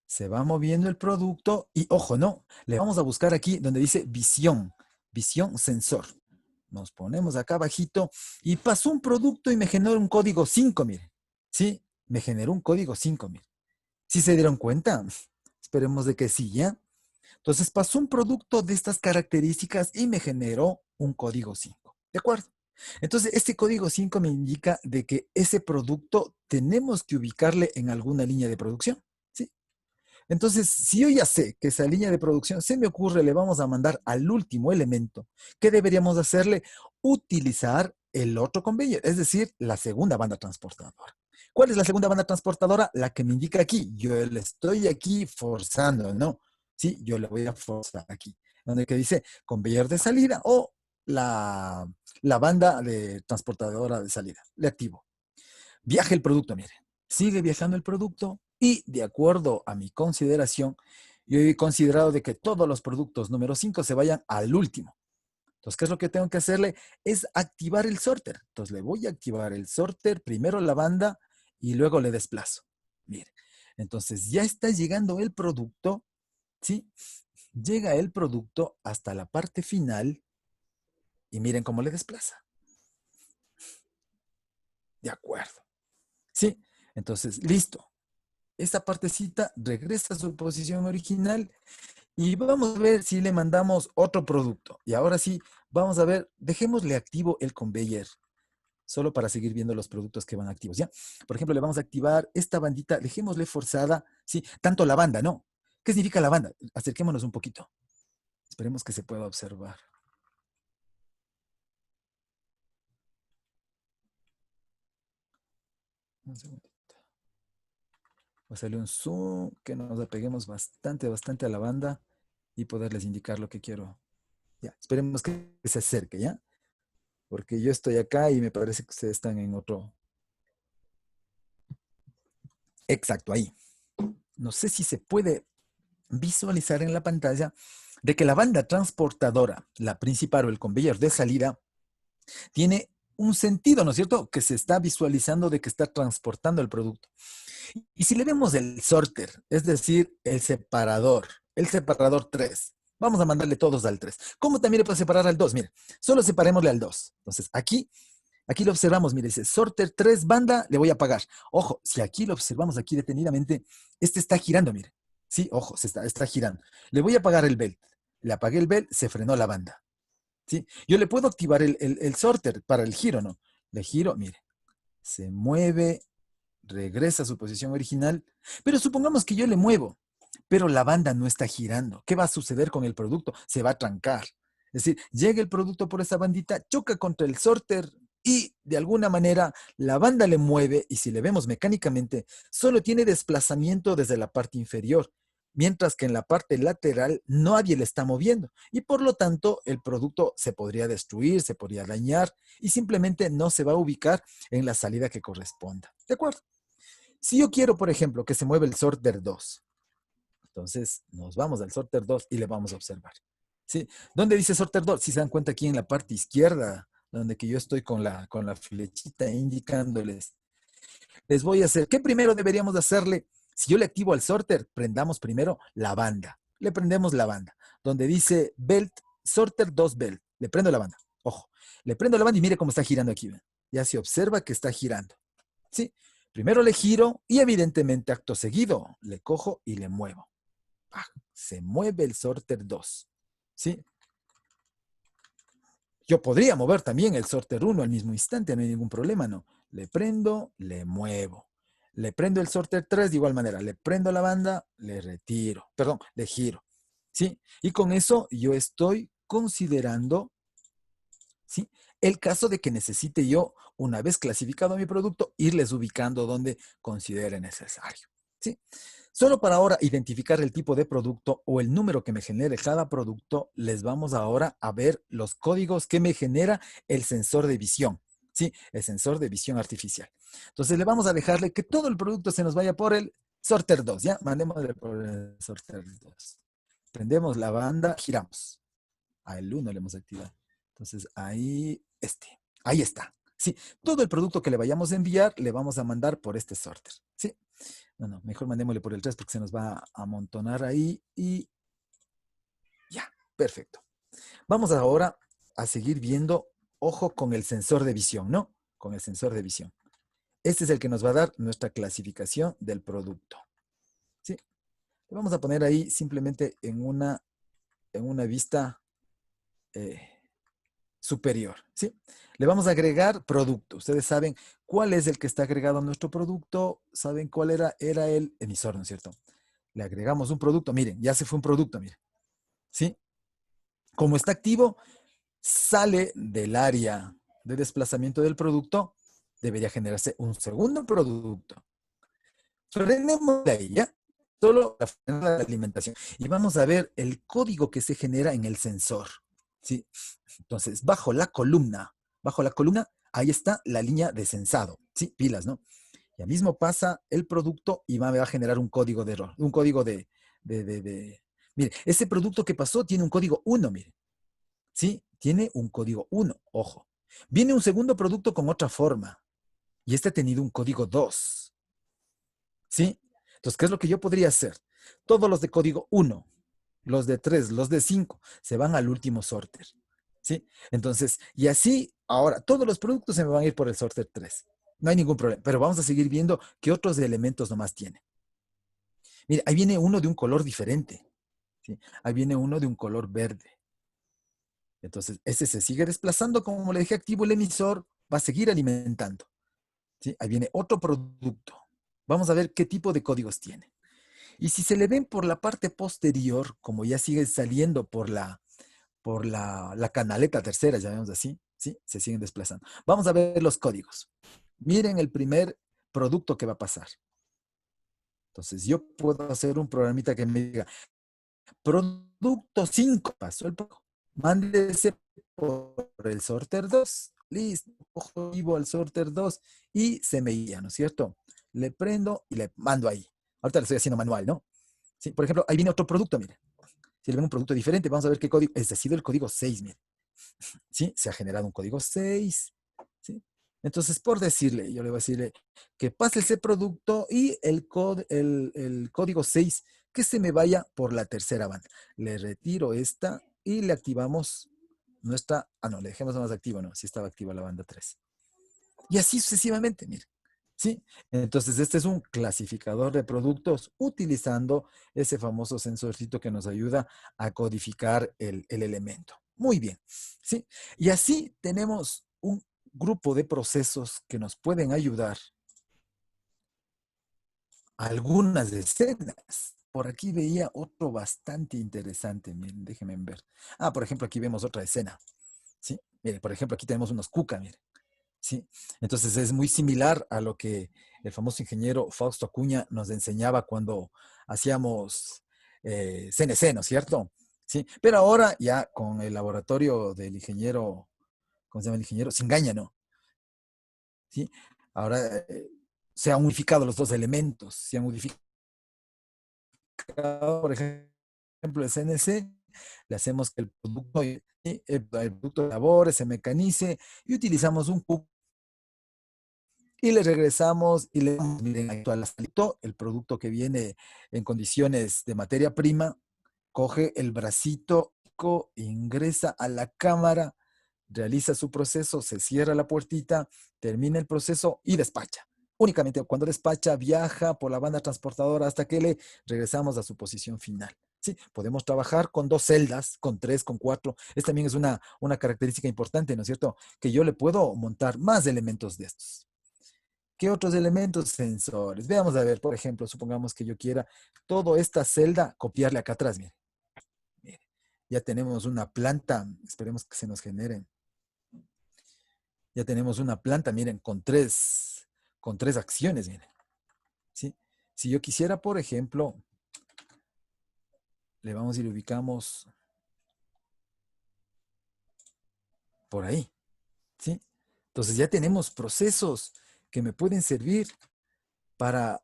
Se va moviendo el producto y, ojo, no, le vamos a buscar aquí donde dice visión, visión sensor. Nos ponemos acá abajito y pasó un producto y me generó un código 5, mire. ¿Sí? Me generó un código 5, mire. ¿Sí se dieron cuenta? Esperemos de que sí, ¿ya? Entonces pasó un producto de estas características y me generó un código 5. ¿De acuerdo? Entonces, este código 5 me indica de que ese producto tenemos que ubicarle en alguna línea de producción. ¿Sí? Entonces, si yo ya sé que esa línea de producción se me ocurre, le vamos a mandar al último elemento. ¿Qué deberíamos hacerle? Utilizar el otro conveyor, es decir, la segunda banda transportadora. ¿Cuál es la segunda banda transportadora? La que me indica aquí. Yo le estoy aquí forzando, ¿no? Sí, yo le voy a forzar aquí. Donde que dice conveyor de salida o la banda de transportadora de salida. Le activo. Viaja el producto, mire. Sigue viajando el producto y de acuerdo a mi consideración, yo he considerado de que todos los productos número 5 se vayan al último. Entonces, ¿qué es lo que tengo que hacerle? Es activar el sorter. Entonces, le voy a activar el sorter, primero la banda y luego le desplazo. Mire, entonces ya está llegando el producto, ¿sí? Llega el producto hasta la parte final y miren cómo le desplaza. De acuerdo. ¿Sí? Entonces, listo. Esta partecita regresa a su posición original y vamos a ver si le mandamos otro producto. Y ahora sí, vamos a ver, dejémosle activo el conveyor, solo para seguir viendo los productos que van activos, ¿ya? Por ejemplo, le vamos a activar esta bandita, dejémosle forzada, ¿sí? Tanto la banda, ¿no? ¿Qué significa la banda? Acerquémonos un poquito. Esperemos que se pueda observar. Un segundito. Voy a hacerle un zoom, que nos apeguemos bastante, bastante a la banda y poderles indicar lo que quiero. Ya, esperemos que se acerque, ¿ya? Porque yo estoy acá y me parece que ustedes están en otro. Exacto, ahí. No sé si se puede visualizar en la pantalla de que la banda transportadora, la principal o el conveyor de salida, tiene un sentido, ¿no es cierto? Que se está visualizando de que está transportando el producto. Y si le vemos el sorter, es decir, el separador 3, vamos a mandarle todos al 3. ¿Cómo también le puedo separar al 2? Mire, solo separémosle al 2. Entonces, aquí lo observamos, mire, dice sorter 3 banda, le voy a apagar. Ojo, si aquí lo observamos aquí detenidamente, este está girando, mire. Sí, ojo, está girando. Le voy a apagar el belt. Le apagué el belt, se frenó la banda. ¿Sí? Yo le puedo activar el sorter para el giro, ¿no? Le giro, mire, se mueve, regresa a su posición original, pero supongamos que yo le muevo, pero la banda no está girando. ¿Qué va a suceder con el producto? Se va a trancar. Es decir, llega el producto por esa bandita, choca contra el sorter y de alguna manera la banda le mueve y si le vemos mecánicamente, solo tiene desplazamiento desde la parte inferior, mientras que en la parte lateral nadie le está moviendo y por lo tanto el producto se podría destruir, se podría dañar y simplemente no se va a ubicar en la salida que corresponda. ¿De acuerdo? Si yo quiero, por ejemplo, que se mueva el sorter 2, entonces nos vamos al sorter 2 y le vamos a observar. ¿Sí? ¿Dónde dice sorter 2? Si se dan cuenta aquí en la parte izquierda, donde que yo estoy con la flechita indicándoles. Les voy a hacer, ¿qué primero deberíamos hacerle? Si yo le activo al sorter, prendamos primero la banda. Le prendemos la banda. Donde dice belt, sorter 2 belt. Le prendo la banda. Ojo, le prendo la banda y mire cómo está girando aquí. ¿Ven? Ya se observa que está girando. ¿Sí? Primero le giro y evidentemente acto seguido le cojo y le muevo. ¡Pah! Se mueve el sorter 2. ¿Sí? Yo podría mover también el sorter 1 al mismo instante, no hay ningún problema, ¿no? Le prendo, le muevo. Le prendo el sorter 3 de igual manera. Le prendo la banda, le retiro. Perdón, le giro. ¿Sí? Y con eso yo estoy considerando, ¿sí?, el caso de que necesite yo, una vez clasificado mi producto, irles ubicando donde considere necesario. ¿Sí? Solo para ahora identificar el tipo de producto o el número que me genere cada producto, les vamos ahora a ver los códigos que me genera el sensor de visión. ¿Sí? El sensor de visión artificial. Entonces le vamos a dejarle que todo el producto se nos vaya por el sorter 2, ¿ya? Mandémosle por el sorter 2. Prendemos la banda, giramos. A el 1 le hemos activado. Entonces ahí está. Sí, todo el producto que le vayamos a enviar, le vamos a mandar por este sorter. ¿Sí? No, mejor mandémosle por el 3 porque se nos va a amontonar ahí y ya, perfecto. Vamos ahora a seguir viendo, ojo con el sensor de visión, ¿no? Con el sensor de visión. Este es el que nos va a dar nuestra clasificación del producto. ¿Sí? Le vamos a poner ahí simplemente en una vista superior, ¿sí? Le vamos a agregar producto. Ustedes saben cuál es el que está agregado a nuestro producto. ¿Saben cuál era el emisor, ¿no es cierto? Le agregamos un producto. Miren, ya se fue un producto, miren. ¿Sí? Como está activo, sale del área de desplazamiento del producto. Debería generarse un segundo producto. Frenemos de ahí, ¿ya? Solo la frenada de alimentación. Y vamos a ver el código que se genera en el sensor. ¿Sí? Entonces, bajo la columna, ahí está la línea de sensado. ¿Sí? Pilas, ¿no? Ya mismo pasa el producto y va a generar un código de error. Un código Mire, ese producto que pasó tiene un código 1, mire. ¿Sí? Tiene un código 1, ojo. Viene un segundo producto con otra forma. Y este ha tenido un código 2. ¿Sí? Entonces, ¿qué es lo que yo podría hacer? Todos los de código 1, los de 3, los de 5, se van al último sorter. ¿Sí? Entonces, y así, ahora, todos los productos se me van a ir por el sorter 3. No hay ningún problema, pero vamos a seguir viendo qué otros elementos nomás tiene. Mire, ahí viene uno de un color diferente. ¿Sí? Ahí viene uno de un color verde. Entonces, ese se sigue desplazando, como le dije, activo el emisor, va a seguir alimentando. ¿Sí? Ahí viene otro producto. Vamos a ver qué tipo de códigos tiene. Y si se le ven por la parte posterior, como ya sigue saliendo por la canaleta tercera, llamemos así, ¿sí? Se siguen desplazando. Vamos a ver los códigos. Miren el primer producto que va a pasar. Entonces, yo puedo hacer un programita que me diga, producto 5, pasó el producto. Mándese por el sorter 2. Listo, cojo vivo al sorter 2 y se me guía, ¿no es cierto? Le prendo y le mando ahí. Ahorita lo estoy haciendo manual, ¿no? Sí, por ejemplo, ahí viene otro producto, mire. Si le ven un producto diferente, vamos a ver qué código. Este ha sido el código 6, mire. ¿Sí? Se ha generado un código 6. ¿Sí? Entonces, por decirle, yo le voy a decirle que pase ese producto y el código 6 que se me vaya por la tercera banda. Le retiro esta y le activamos nuestra... Ah, no, le dejemos más activo, no, si estaba activa la banda 3. Y así sucesivamente, mire. ¿Sí? Entonces, este es un clasificador de productos utilizando ese famoso sensorcito que nos ayuda a codificar el elemento. Muy bien. ¿Sí? Y así tenemos un grupo de procesos que nos pueden ayudar a algunas escenas. Por aquí veía otro bastante interesante. Miren, déjenme ver. Ah, por ejemplo, aquí vemos otra escena. ¿Sí? Mire, por ejemplo, aquí tenemos unos cuca, mire. ¿Sí? Entonces es muy similar a lo que el famoso ingeniero Fausto Acuña nos enseñaba cuando hacíamos CNC, ¿no es cierto? ¿Sí? Pero ahora ya con el laboratorio del ingeniero, ¿cómo se llama el ingeniero? Singaña, ¿no? ¿Sí? Ahora se han unificado los dos elementos, se han unificado, por ejemplo, el CNC, le hacemos que el producto, el producto de labores se mecanice y utilizamos un cubo y le regresamos y le damos, miren, actual el producto que viene en condiciones de materia prima, coge el bracito, ingresa a la cámara, realiza su proceso, se cierra la puertita, termina el proceso y despacha. únicamente cuando despacha, viaja por la banda transportadora hasta que le regresamos a su posición final. Sí, podemos trabajar con 2 celdas, con 3, con 4. Esta también es una característica importante, ¿no es cierto? Que yo le puedo montar más elementos de estos. ¿Qué otros elementos? Sensores. Veamos a ver, por ejemplo, supongamos que yo quiera toda esta celda copiarle acá atrás. Mire, mire. Ya tenemos una planta, esperemos que se nos genere. Ya tenemos una planta, miren, con tres acciones, miren. ¿Sí? Si yo quisiera, por ejemplo, le vamos y le ubicamos por ahí. ¿Sí? Entonces ya tenemos procesos que me pueden servir para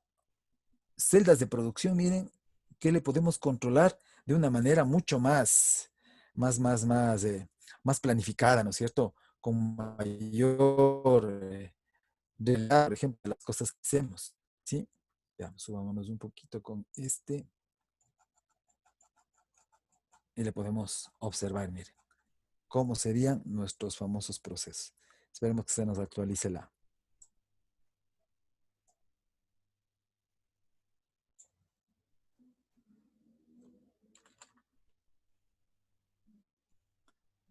celdas de producción, miren, que le podemos controlar de una manera mucho más planificada, ¿no es cierto? Con mayor por ejemplo, las cosas que hacemos, ¿sí? Veamos, subámonos un poquito con este y le podemos observar, miren, cómo serían nuestros famosos procesos. Esperemos que se nos actualice la.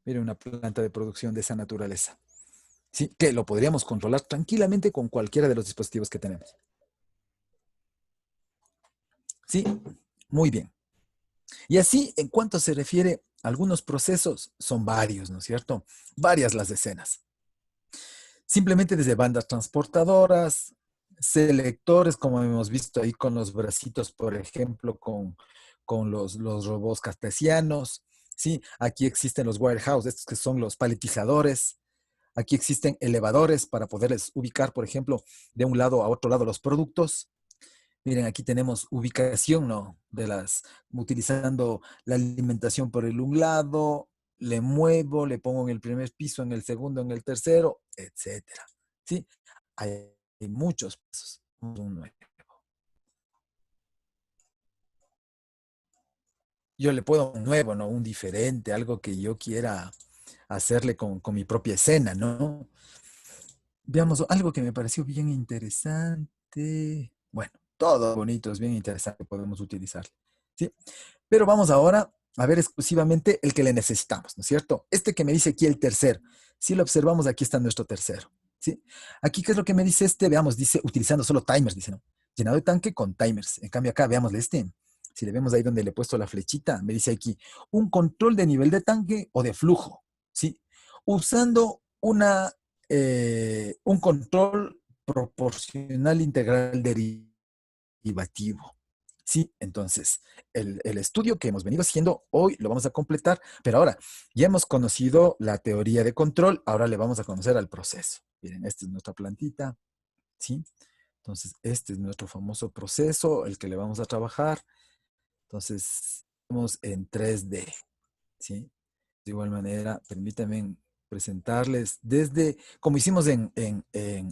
Miren, una planta de producción de esa naturaleza. ¿Sí? Que lo podríamos controlar tranquilamente con cualquiera de los dispositivos que tenemos. ¿Sí? Muy bien. Y así, en cuanto se refiere a algunos procesos, son varios, ¿no es cierto? Varias las decenas. Simplemente desde bandas transportadoras, selectores, como hemos visto ahí con los bracitos, por ejemplo, con los robots cartesianos. ¿Sí? Aquí existen los warehouse, estos que son los paletizadores. Aquí existen elevadores para poderles ubicar, por ejemplo, de un lado a otro lado los productos. Miren, aquí tenemos ubicación, ¿no? Utilizando la alimentación por el un lado, le muevo, le pongo en el primer piso, en el segundo, en el tercero, etcétera. ¿Sí? Hay muchos pasos. Yo le puedo un nuevo, ¿no? Un diferente, algo que yo quiera hacerle con mi propia escena, ¿no? Veamos algo que me pareció bien interesante. Bueno, todo bonito, es bien interesante, podemos utilizar. ¿Sí? Pero vamos ahora a ver exclusivamente el que le necesitamos, ¿no es cierto? Este que me dice aquí el tercero. Si lo observamos, aquí está nuestro tercero. ¿Sí? Aquí, ¿qué es lo que me dice este? Veamos, dice utilizando solo timers, dice, ¿no? Llenado de tanque con timers. En cambio acá, veámosle este. Si le vemos ahí donde le he puesto la flechita, me dice aquí un control de nivel de tanque o de flujo. ¿Sí? Usando un control proporcional integral derivativo. Sí, entonces, el estudio que hemos venido haciendo hoy lo vamos a completar, pero ahora ya hemos conocido la teoría de control, ahora le vamos a conocer al proceso. Miren, esta es nuestra plantita, ¿sí? Entonces, este es nuestro famoso proceso, el que le vamos a trabajar. Entonces, vamos en 3D, ¿sí? De igual manera, permítanme presentarles como hicimos en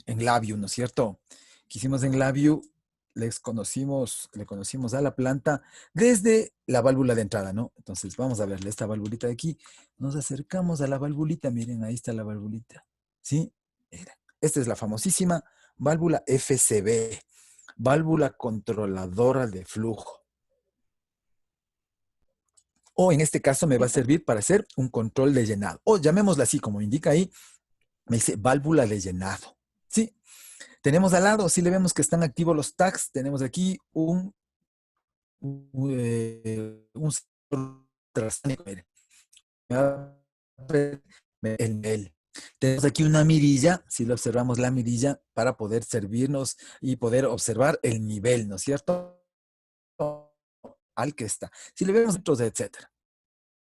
LabVIEW, ¿no es cierto? Que hicimos en LabVIEW, le conocimos a la planta desde la válvula de entrada, ¿no? Entonces, vamos a verle esta valvulita de aquí. Nos acercamos a la valvulita, miren, ahí está la valvulita, ¿sí? Miren, esta es la famosísima válvula FCB, válvula controladora de flujo. O en este caso me va a servir para hacer un control de llenado. O llamémosla así, como indica ahí, me dice válvula de llenado. ¿Sí? Tenemos al lado, si le vemos que están activos los tags, tenemos aquí un sensor ultrasónico. Miren. Tenemos aquí una mirilla, si lo observamos la mirilla, para poder servirnos y poder observar el nivel, ¿no es cierto? Al que está. Si le vemos otros, etcétera.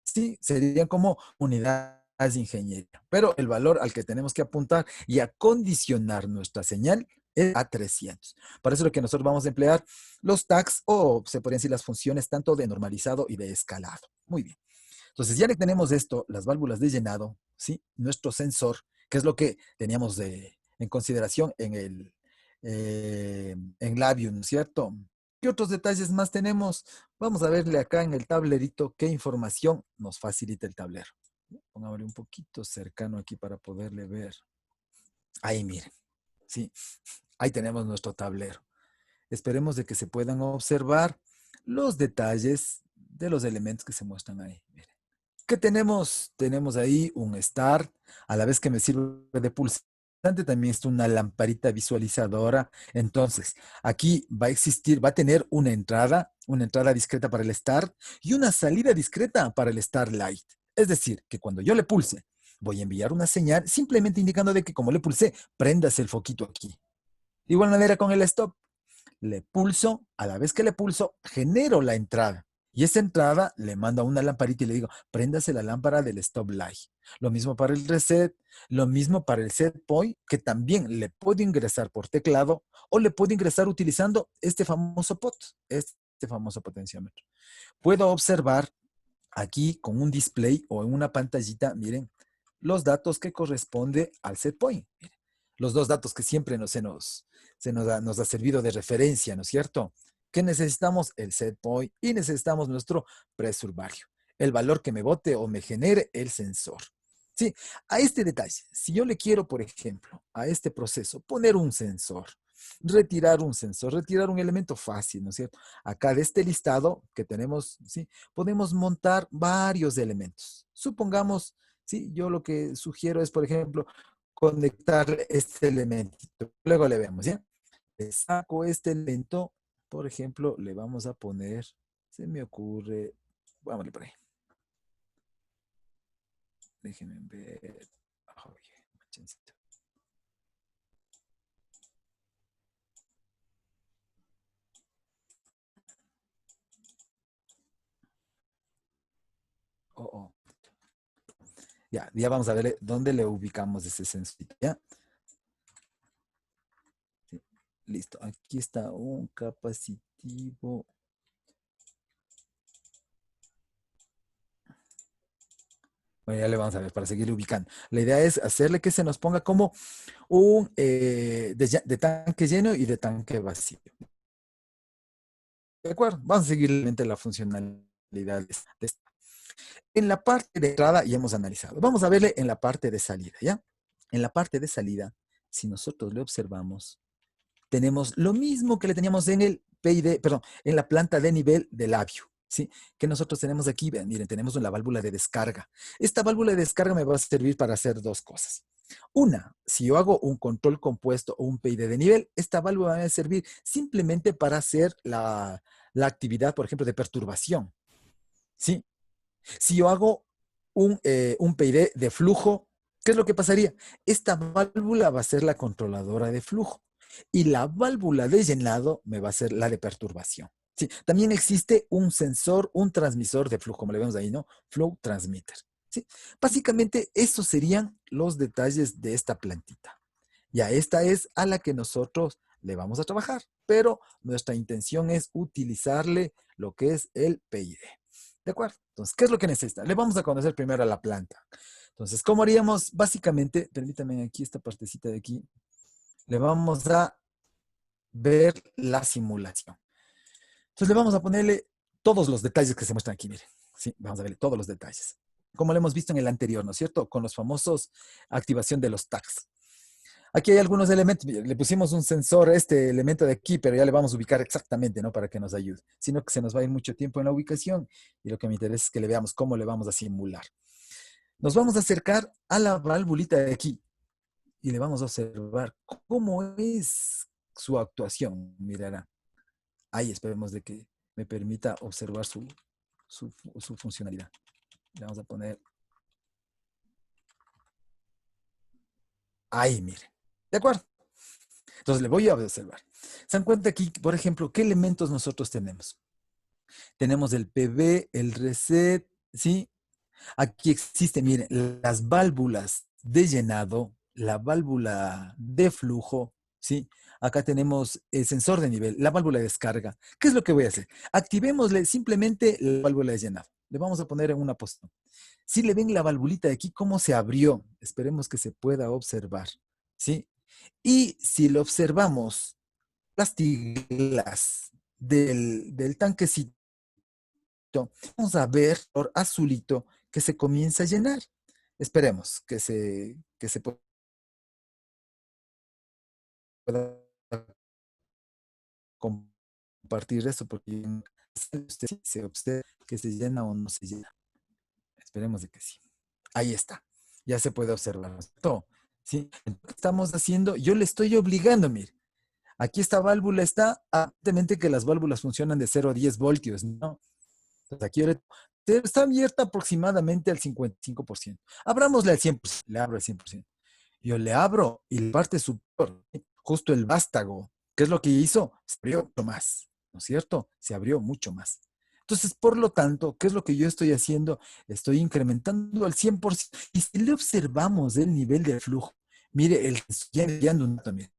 Sí, serían como unidades de ingeniería. Pero el valor al que tenemos que apuntar y acondicionar nuestra señal es a 300. Para eso es lo que nosotros vamos a emplear los tags o se podrían decir las funciones tanto de normalizado y de escalado. Muy bien. Entonces ya que tenemos esto, las válvulas de llenado, ¿sí? Nuestro sensor, que es lo que teníamos en consideración en LabVIEW, ¿no es cierto? ¿Qué otros detalles más tenemos? Vamos a verle acá en el tablerito qué información nos facilita el tablero. Pongámosle un poquito cercano aquí para poderle ver. Ahí miren, ¿sí? Ahí tenemos nuestro tablero. Esperemos de que se puedan observar los detalles de los elementos que se muestran ahí. Miren. ¿Qué tenemos? Tenemos ahí un start, a la vez que me sirve de pulsante, también está una lamparita visualizadora. Entonces, aquí va a existir, va a tener una entrada discreta para el start y una salida discreta para el start light. Es decir, que cuando yo le pulse, voy a enviar una señal simplemente indicando de que como le pulsé, prendas el foquito aquí. De igual manera con el stop. Le pulso, a la vez que le pulso, genero la entrada. Y esa entrada le mando a una lamparita y le digo, préndase la lámpara del stop light. Lo mismo para el reset, lo mismo para el set point, que también le puedo ingresar por teclado o le puedo ingresar utilizando este famoso pot, este famoso potenciómetro. Puedo observar aquí con un display o en una pantallita, miren, los datos que corresponde al set point. Miren, los dos datos que siempre nos ha servido de referencia, ¿no es cierto? ¿Qué necesitamos? El set point y necesitamos nuestro presurbario, el valor que me bote o me genere el sensor. Sí, a este detalle, si yo le quiero, por ejemplo, a este proceso, poner un sensor, retirar un sensor, retirar un elemento fácil, ¿no es cierto? Acá de este listado que tenemos, ¿sí? Podemos montar varios elementos. Supongamos, ¿sí? Yo lo que sugiero es, por ejemplo, conectar este elementito. Luego le vemos, ¿ya? Le saco este elemento, por ejemplo, le vamos a poner, se me ocurre, vámonos por ahí. Déjenme ver. Oye, chancito. Oh, oh. Ya vamos a ver dónde le ubicamos ese sensorito, ¿ya? Sí, listo, aquí está un capacitivo. Bueno, ya le vamos a ver para seguir ubicando. La idea es hacerle que se nos ponga como un de tanque lleno y de tanque vacío. ¿De acuerdo? Vamos a seguir la funcionalidad de esta. En la parte de entrada ya hemos analizado. Vamos a verle en la parte de salida, ¿ya? En la parte de salida, si nosotros le observamos, tenemos lo mismo que le teníamos en el PID, perdón, en la planta de nivel de labio, ¿sí? Que nosotros tenemos aquí, miren, tenemos la válvula de descarga. Esta válvula de descarga me va a servir para hacer dos cosas. Una, si yo hago un control compuesto o un PID de nivel, esta válvula va a servir simplemente para hacer la actividad, por ejemplo, de perturbación, ¿sí? Si yo hago un PID de flujo, ¿qué es lo que pasaría? Esta válvula va a ser la controladora de flujo y la válvula de llenado me va a ser la de perturbación. Sí, también existe un sensor, un transmisor de flujo, como le vemos ahí, ¿no? Flow transmitter. ¿Sí? Básicamente, esos serían los detalles de esta plantita. Ya esta es a la que nosotros le vamos a trabajar, pero nuestra intención es utilizarle lo que es el PID. ¿De acuerdo? Entonces, ¿qué es lo que necesita? Le vamos a conocer primero a la planta. Entonces, ¿cómo haríamos? Básicamente, permítanme aquí esta partecita de aquí, le vamos a ver la simulación. Entonces, le vamos a ponerle todos los detalles que se muestran aquí, miren. Sí, vamos a verle todos los detalles. Como lo hemos visto en el anterior, ¿no es cierto? Con los famosos activación de los tags. Aquí hay algunos elementos, le pusimos un sensor, este elemento de aquí, pero ya le vamos a ubicar exactamente, ¿no? Para que nos ayude. Sino que se nos va a ir mucho tiempo en la ubicación y lo que me interesa es que le veamos cómo le vamos a simular. Nos vamos a acercar a la valvulita de aquí y le vamos a observar cómo es su actuación. Mirará. Ahí esperemos de que me permita observar su funcionalidad. Le vamos a poner ahí, mire. ¿De acuerdo? Entonces le voy a observar. ¿Se dan cuenta aquí, por ejemplo, qué elementos nosotros tenemos? Tenemos el PB, el reset, ¿sí? Aquí existen, miren, las válvulas de llenado, la válvula de flujo, ¿sí? Acá tenemos el sensor de nivel, la válvula de descarga. ¿Qué es lo que voy a hacer? Activémosle simplemente la válvula de llenado. Le vamos a poner en una posición. Si le ven la valvulita de aquí, cómo se abrió, esperemos que se pueda observar, ¿sí? Y si lo observamos, las tiglas del tanquecito, vamos a ver por azulito que se comienza a llenar. Esperemos que se pueda compartir eso porque usted se observa que se llena o no se llena. Esperemos de que sí. Ahí está. Ya se puede observar. ¿No? ¿Sí? Entonces, ¿qué estamos haciendo? Yo le estoy obligando, mire. Aquí esta válvula está, evidentemente que las válvulas funcionan de 0 a 10 voltios, ¿no? Entonces aquí está abierta aproximadamente al 55%. Abramosle al 100%, le abro al 100%. Yo le abro y la parte superior, justo el vástago, ¿qué es lo que hizo? Se abrió mucho más, ¿no es cierto? Se abrió mucho más. Entonces, por lo tanto, ¿qué es lo que yo estoy haciendo? Estoy incrementando al 100%. Y si le observamos el nivel de flujo, mire, estoy enviando un también.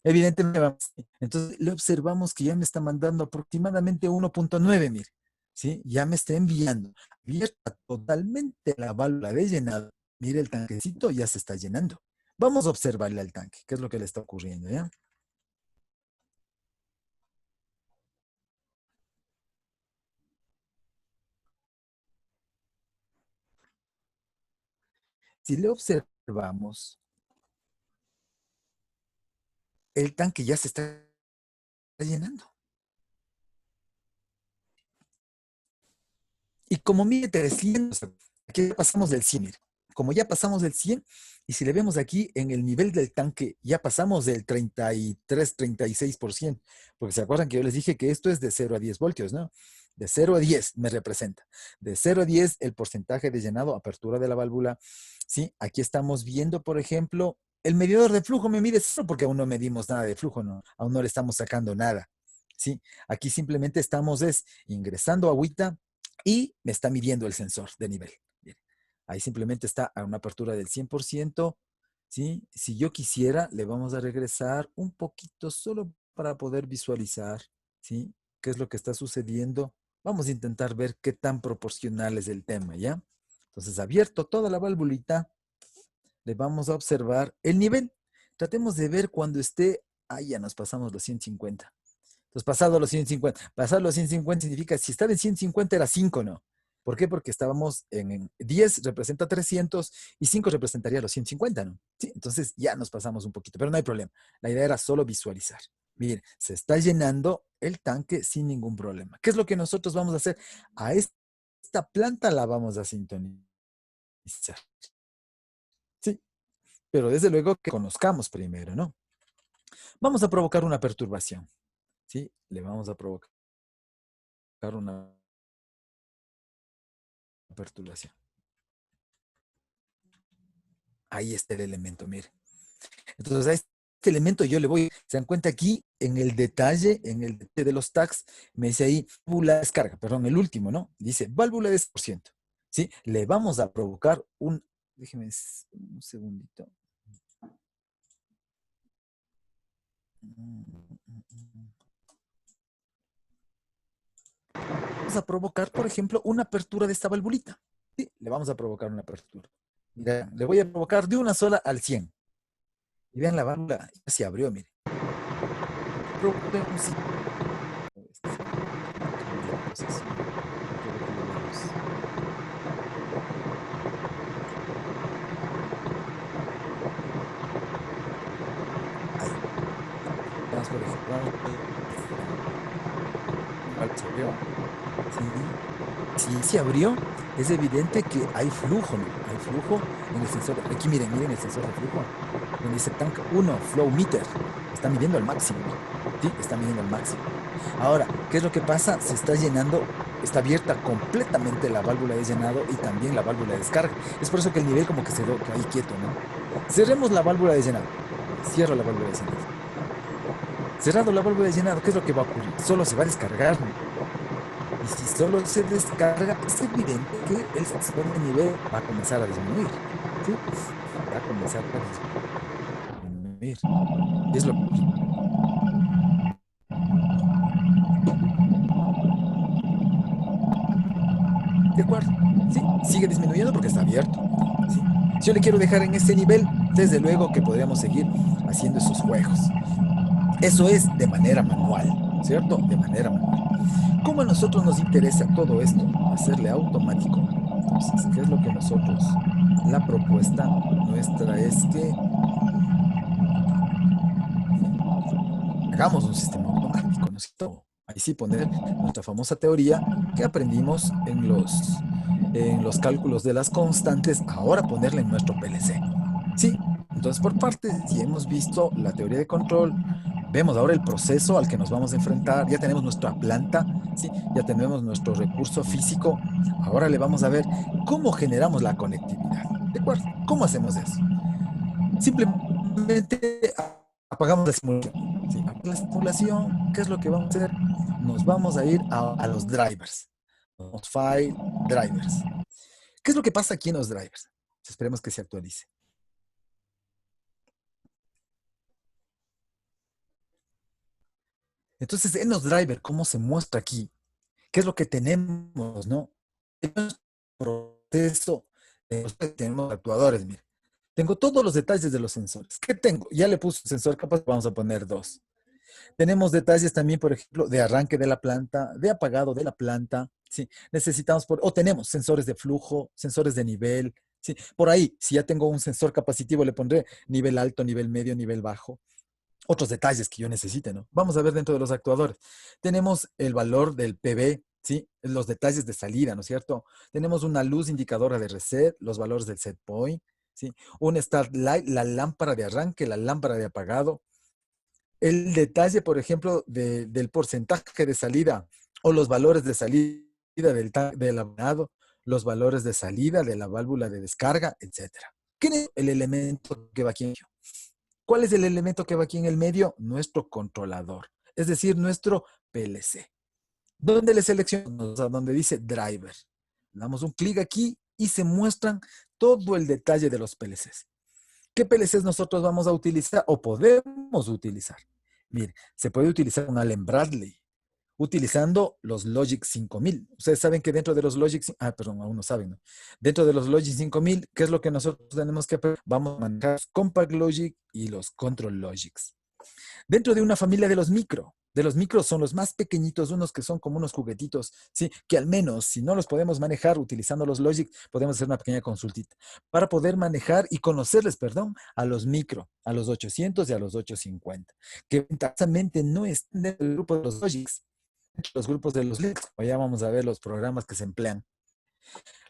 Evidentemente, entonces le observamos que ya me está mandando aproximadamente 1.9, mire, ¿sí? Ya me está enviando. Abierta totalmente la válvula de llenado. Mire, el tanquecito ya se está llenando. Vamos a observarle al tanque, qué es lo que le está ocurriendo, ¿ya? Si le observamos, el tanque ya se está llenando. Y como mide 300, aquí ya pasamos del 100, mire. Como ya pasamos del 100, y si le vemos aquí en el nivel del tanque, ya pasamos del 33, 36%, porque se acuerdan que yo les dije que esto es de 0 a 10 voltios, ¿no? De 0 a 10 me representa. De 0 a 10 el porcentaje de llenado, apertura de la válvula. ¿Sí? Aquí estamos viendo, por ejemplo, el medidor de flujo me mide 0 porque aún no medimos nada de flujo, ¿no? Aún no le estamos sacando nada. ¿Sí? Aquí simplemente estamos ingresando agüita y me está midiendo el sensor de nivel. Bien. Ahí simplemente está a una apertura del 100%. ¿Sí? Si yo quisiera, le vamos a regresar un poquito solo para poder visualizar, ¿sí? ¿Qué es lo que está sucediendo? Vamos a intentar ver qué tan proporcional es el tema, ¿ya? Entonces, abierto toda la valvulita, le vamos a observar el nivel. Tratemos de ver cuando esté, ya nos pasamos los 150. Entonces, pasado los 150. Pasar los 150 significa, si está en 150 era 5, ¿no? ¿Por qué? Porque estábamos en 10 representa 300 y 5 representaría los 150, ¿no? Sí, entonces ya nos pasamos un poquito, pero no hay problema. La idea era solo visualizar. Miren, se está llenando el tanque sin ningún problema. ¿Qué es lo que nosotros vamos a hacer? A esta planta la vamos a sintonizar. Sí, pero desde luego que conozcamos primero, ¿no? Vamos a provocar una perturbación. ¿Sí? Le vamos a provocar una perturbación. Ahí está el elemento, mire. Entonces, a este elemento yo le voy, se dan cuenta aquí en el detalle de los tags, me dice ahí válvula de descarga, perdón, el último, ¿no? Dice válvula de 10%. ¿Sí? Le vamos a provocar déjeme un segundito. Vamos a provocar, por ejemplo, una apertura de esta valvulita. Sí, le vamos a provocar una apertura. Mira, le voy a provocar de una sola al 100. Y vean la válvula, ya se abrió, mire. Ahí. Vamos por ejemplo. Se abrió. Sí, se abrió. Es evidente que hay flujo, ¿no? Hay flujo en el sensor. Aquí miren el sensor de flujo. Donde dice tank 1, flow meter. Está midiendo al máximo. Sí, está midiendo al máximo. Ahora, ¿qué es lo que pasa? Se está llenando, está abierta completamente la válvula de llenado y también la válvula de descarga. Es por eso que el nivel como que se quedó ahí quieto, ¿no? Cerremos la válvula de llenado. Cierro la válvula de llenado. Cerrado la válvula de llenado, ¿qué es lo que va a ocurrir? Solo se va a descargar, ¿no? Y si solo se descarga, es evidente que el sensor de nivel va a comenzar a disminuir. ¿Sí? Va a comenzar a disminuir. Es lo que... ¿De acuerdo? Sí, sigue disminuyendo porque está abierto. ¿Sí? Si yo le quiero dejar en este nivel, desde luego que podríamos seguir haciendo esos juegos. Eso es de manera manual, ¿cierto? De manera manual. ¿Cómo a nosotros nos interesa todo esto? Hacerle automático. Entonces, ¿qué es lo que nosotros, la propuesta nuestra es que hagamos un sistema automático, ¿no es cierto? Ahí sí poner nuestra famosa teoría que aprendimos en los cálculos de las constantes, ahora ponerla en nuestro PLC. Sí, entonces por partes, si hemos visto la teoría de control, vemos ahora el proceso al que nos vamos a enfrentar, ya tenemos nuestra planta, ¿sí? Ya tenemos nuestro recurso físico, ahora le vamos a ver cómo generamos la conectividad. ¿De acuerdo? ¿Cómo hacemos eso? Simplemente apagamos la simulación. Sí, apagamos la simulación, ¿qué es lo que vamos a hacer? Nos vamos a ir a los drivers. Los file drivers. ¿Qué es lo que pasa aquí en los drivers? Esperemos que se actualice. Entonces, en los drivers, ¿cómo se muestra aquí? ¿Qué es lo que tenemos, no? En nuestro proceso, tenemos actuadores, mire. Tengo todos los detalles de los sensores. ¿Qué tengo? Ya le puse un sensor capaz, vamos a poner dos. Tenemos detalles también, por ejemplo, de arranque de la planta, de apagado de la planta, ¿sí? Necesitamos, o tenemos sensores de flujo, sensores de nivel, ¿sí? Por ahí, si ya tengo un sensor capacitivo, le pondré nivel alto, nivel medio, nivel bajo. Otros detalles que yo necesite, ¿no? Vamos a ver dentro de los actuadores. Tenemos el valor del PV, ¿sí? Los detalles de salida, ¿no es cierto? Tenemos una luz indicadora de reset, los valores del set point, ¿sí? Un start light, la lámpara de arranque, la lámpara de apagado, el detalle, por ejemplo, del porcentaje de salida o los valores de salida del abonado, los valores de salida de la válvula de descarga, etcétera. ¿Qué es el elemento que va aquí en medio? ¿Cuál es el elemento que va aquí en el medio? Nuestro controlador, es decir, nuestro PLC. ¿Dónde le seleccionamos? A donde dice driver. Damos un clic aquí y se muestran todo el detalle de los PLCs. ¿Qué PLCs nosotros vamos a utilizar o podemos utilizar? Mire, se puede utilizar un Allen Bradley utilizando los Logic 5000. Ustedes saben que dentro de los Logic, perdón, aún no saben, ¿no? Dentro de los Logic 5000, ¿qué es lo que nosotros tenemos que hacer? Vamos a manejar los Compact Logic y los Control Logics. Dentro de una familia de los micros son los más pequeñitos, unos que son como unos juguetitos, ¿sí? Que al menos, si no los podemos manejar utilizando los Logic, podemos hacer una pequeña consultita para poder manejar y conocerles, perdón, a los micro, a los 800 y a los 850, que ventajosamente no están dentro del grupo de los Logics, los grupos de los Linux. Ya vamos a ver los programas que se emplean.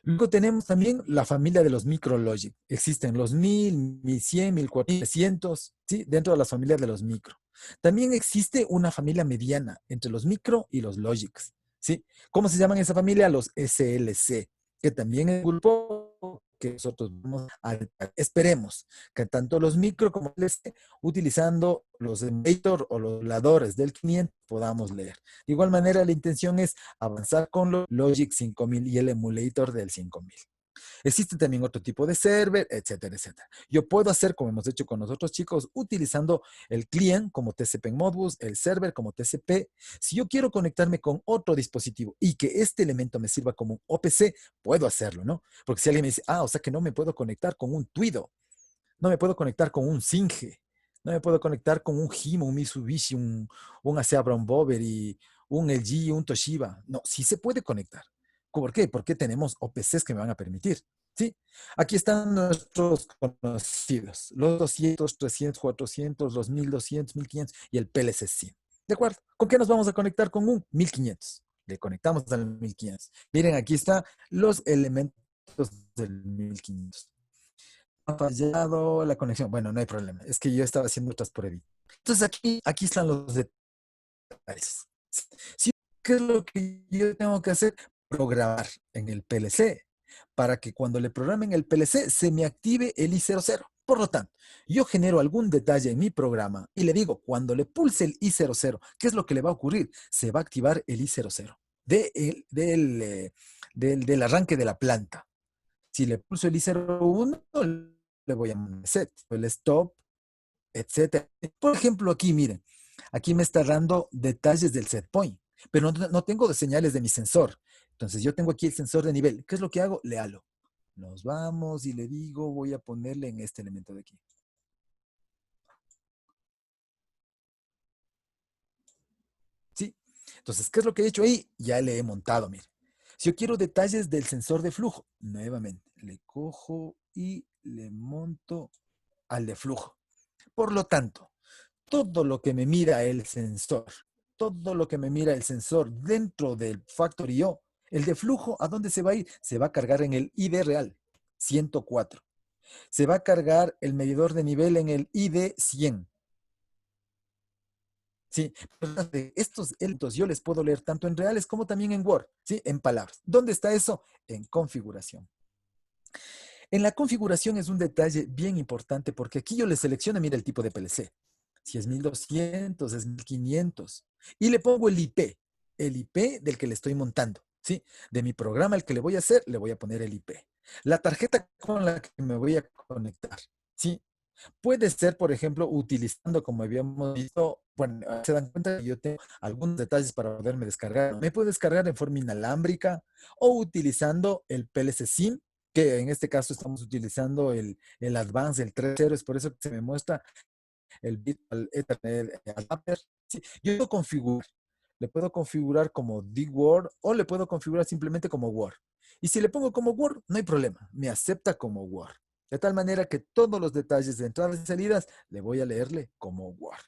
Luego tenemos también la familia de los micrologic. Existen los 1000, 1100, 1400, ¿sí? Dentro de las familias de los micro. También existe una familia mediana entre los micro y los logics, ¿sí? ¿Cómo se llaman esa familia? Los SLC, que también es un grupo que nosotros vamos a... Esperemos que tanto los micro como el SLC, utilizando los emulator o los emuladores del 500, podamos leer. De igual manera, la intención es avanzar con los Logic 5000 y el emulator del 5000. Existe también otro tipo de server, etcétera, etcétera. Yo puedo hacer, como hemos hecho con nosotros chicos, utilizando el client como TCP en Modbus, el server como TCP. Si yo quiero conectarme con otro dispositivo y que este elemento me sirva como un OPC, puedo hacerlo, ¿no? Porque si alguien me dice, o sea que no me puedo conectar con un Twido, no me puedo conectar con un Singe, no me puedo conectar con un Hino, un Mitsubishi, un ASEA Brown Boveri, un LG, un Toshiba. No, sí se puede conectar. ¿Por qué? Porque tenemos OPCs que me van a permitir. ¿Sí? Aquí están nuestros conocidos, los 200, 300, 400, los 1200, 1500 y el PLC 100. ¿De acuerdo? ¿Con qué nos vamos a conectar? Con un 1500. Le conectamos al 1500. Miren, aquí están los elementos del 1500. Ha fallado la conexión. Bueno, no hay problema. Es que yo estaba haciendo otras pruebas. Entonces aquí están los detalles. ¿Sí? ¿Qué es lo que yo tengo que hacer? Programar en el PLC para que cuando le programen el PLC se me active el I00. Por lo tanto, yo genero algún detalle en mi programa y le digo, cuando le pulse el I00, ¿qué es lo que le va a ocurrir? Se va a activar el I00 del arranque de la planta. Si le pulso el I01, le voy a poner set, el stop, etcétera. Por ejemplo, aquí, miren, aquí me está dando detalles del set point, pero no tengo señales de mi sensor. Entonces, yo tengo aquí el sensor de nivel. ¿Qué es lo que hago? Le halo. Nos vamos y le digo, voy a ponerle en este elemento de aquí. ¿Sí? Entonces, ¿qué es lo que he hecho ahí? Ya le he montado, mire. Si yo quiero detalles del sensor de flujo, nuevamente, le cojo y le monto al de flujo. Por lo tanto, todo lo que me mira el sensor, todo lo que me mira el sensor dentro del Factorio, el de flujo, ¿a dónde se va a ir? Se va a cargar en el ID real, 104. Se va a cargar el medidor de nivel en el ID 100. ¿Sí? Estos elementos yo les puedo leer tanto en reales como también en Word, ¿sí? En palabras. ¿Dónde está eso? En configuración. En la configuración es un detalle bien importante porque aquí yo le selecciono, mira el tipo de PLC. Si es 1200, es 1500. Y le pongo el IP del que le estoy montando, ¿sí? De mi programa, el que le voy a hacer, le voy a poner el IP. La tarjeta con la que me voy a conectar, ¿sí? Puede ser, por ejemplo, utilizando, como habíamos visto, bueno, se dan cuenta que yo tengo algunos detalles para poderme descargar. Me puedo descargar en forma inalámbrica o utilizando el PLC SIM, que en este caso estamos utilizando el Advance, el 3.0, es por eso que se me muestra el Virtual Ethernet Adapter. Sí, yo lo configurar. Le puedo configurar como D-Word o le puedo configurar simplemente como Word. Y si le pongo como Word, no hay problema. Me acepta como Word. De tal manera que todos los detalles de entradas y salidas le voy a leerle como Word.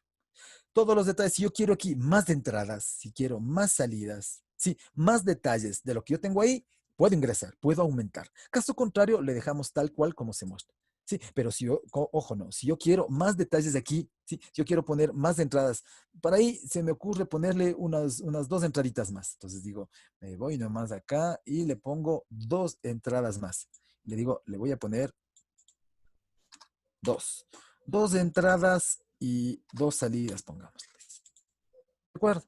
Todos los detalles, si yo quiero aquí más de entradas, si quiero más salidas, sí, más detalles de lo que yo tengo ahí, puedo ingresar, puedo aumentar. Caso contrario, le dejamos tal cual como se muestra. Sí, pero si yo, ojo, no, si yo quiero más detalles de aquí, sí, si yo quiero poner más entradas, para ahí se me ocurre ponerle unas 2 entraditas más. Entonces digo, me voy nomás acá y le pongo 2 entradas más. Le digo, le voy a poner 2. 2 entradas y 2 salidas, pongámosles. ¿De acuerdo?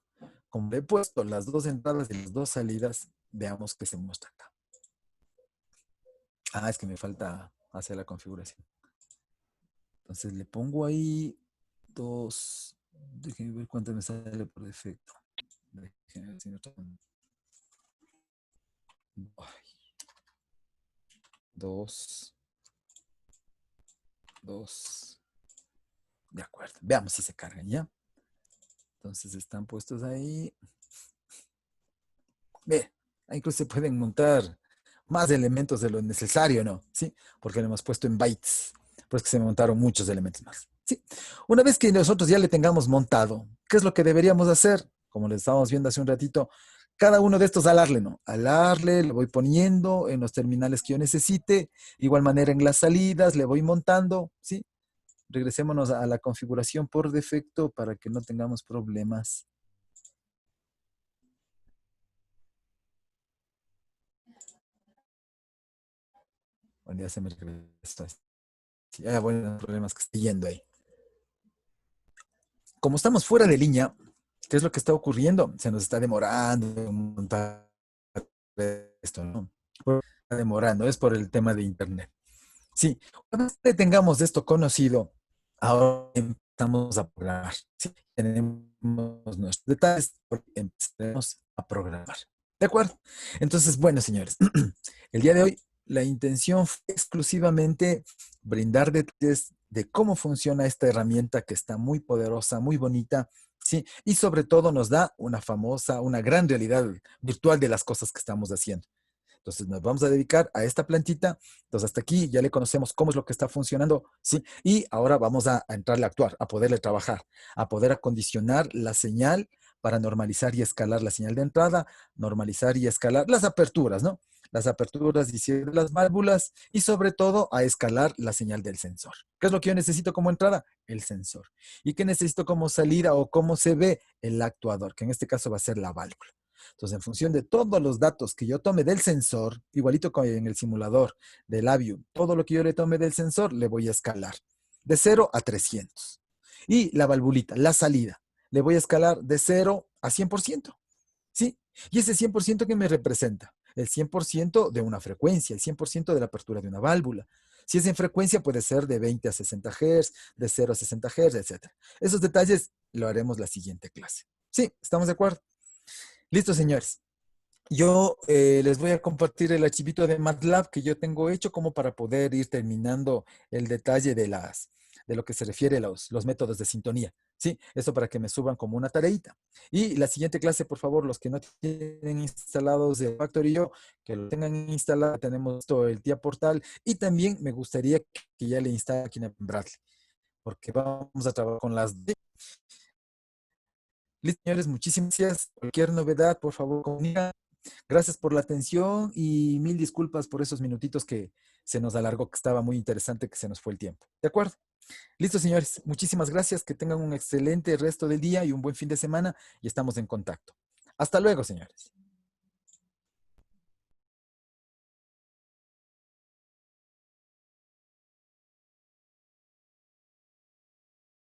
Como le he puesto las 2 entradas y las 2 salidas, veamos qué se muestra acá. Ah, es que me falta hacer la configuración. Entonces le pongo ahí 2. Déjenme ver cuánto me sale por defecto. Déjenme ver si no tengo. 2. 2. De acuerdo. Veamos si se cargan ya. Entonces están puestos ahí. Ve, incluso se pueden montar más elementos de lo necesario, ¿no? Sí, porque lo hemos puesto en bytes. Por eso que se montaron muchos elementos más. Sí. Una vez que nosotros ya le tengamos montado, ¿qué es lo que deberíamos hacer? Como les estábamos viendo hace un ratito, cada uno de estos alarle, ¿no? Alarle, le voy poniendo en los terminales que yo necesite. Igual manera en las salidas, le voy montando, ¿sí? Regresémonos a la configuración por defecto para que no tengamos problemas. Bueno, ya se me regresó. Ya, bueno, problemas que estoy yendo ahí. Como estamos fuera de línea, ¿qué es lo que está ocurriendo? Se nos está demorando montar esto, ¿no? Está demorando, es por el tema de internet. Sí, una vez que tengamos esto conocido, ahora empezamos a programar. Sí, tenemos nuestros detalles, empezamos a programar. ¿De acuerdo? Entonces, bueno, señores, el día de hoy la intención fue exclusivamente brindar detalles de cómo funciona esta herramienta que está muy poderosa, muy bonita, ¿sí? Y sobre todo nos da una gran realidad virtual de las cosas que estamos haciendo. Entonces nos vamos a dedicar a esta plantita. Entonces hasta aquí ya le conocemos cómo es lo que está funcionando, ¿sí? Y ahora vamos a entrarle a actuar, a poderle trabajar, a poder acondicionar la señal para normalizar y escalar la señal de entrada, normalizar y escalar las aperturas, ¿no? Las aperturas y cierre de las válvulas y sobre todo a escalar la señal del sensor. ¿Qué es lo que yo necesito como entrada? El sensor. ¿Y qué necesito como salida o cómo se ve? El actuador, que en este caso va a ser la válvula. Entonces, en función de todos los datos que yo tome del sensor, igualito como en el simulador del Labium, todo lo que yo le tome del sensor, le voy a escalar de 0 a 300. Y la valvulita, la salida, le voy a escalar de 0 a 100%. ¿Sí? Y ese 100% que me representa, el 100% de una frecuencia, el 100% de la apertura de una válvula. Si es en frecuencia, puede ser de 20 a 60 Hz, de 0 a 60 Hz, etc. Esos detalles lo haremos la siguiente clase. ¿Sí? ¿Estamos de acuerdo? Listo, señores. Yo les voy a compartir el archivito de MATLAB que yo tengo hecho como para poder ir terminando el detalle de lo que se refiere a los métodos de sintonía. Sí, eso para que me suban como una tareita. Y la siguiente clase, por favor, los que no tienen instalados el Factorio, que lo tengan instalado, tenemos todo el TIA Portal y también me gustaría que ya le instale aquí en Bradley, porque vamos a trabajar con las Listo, señores, muchísimas gracias. Cualquier novedad, por favor, comunica. Gracias por la atención y mil disculpas por esos minutitos que se nos alargó, que estaba muy interesante, que se nos fue el tiempo. ¿De acuerdo? Listo, señores. Muchísimas gracias. Que tengan un excelente resto del día y un buen fin de semana y estamos en contacto. Hasta luego, señores.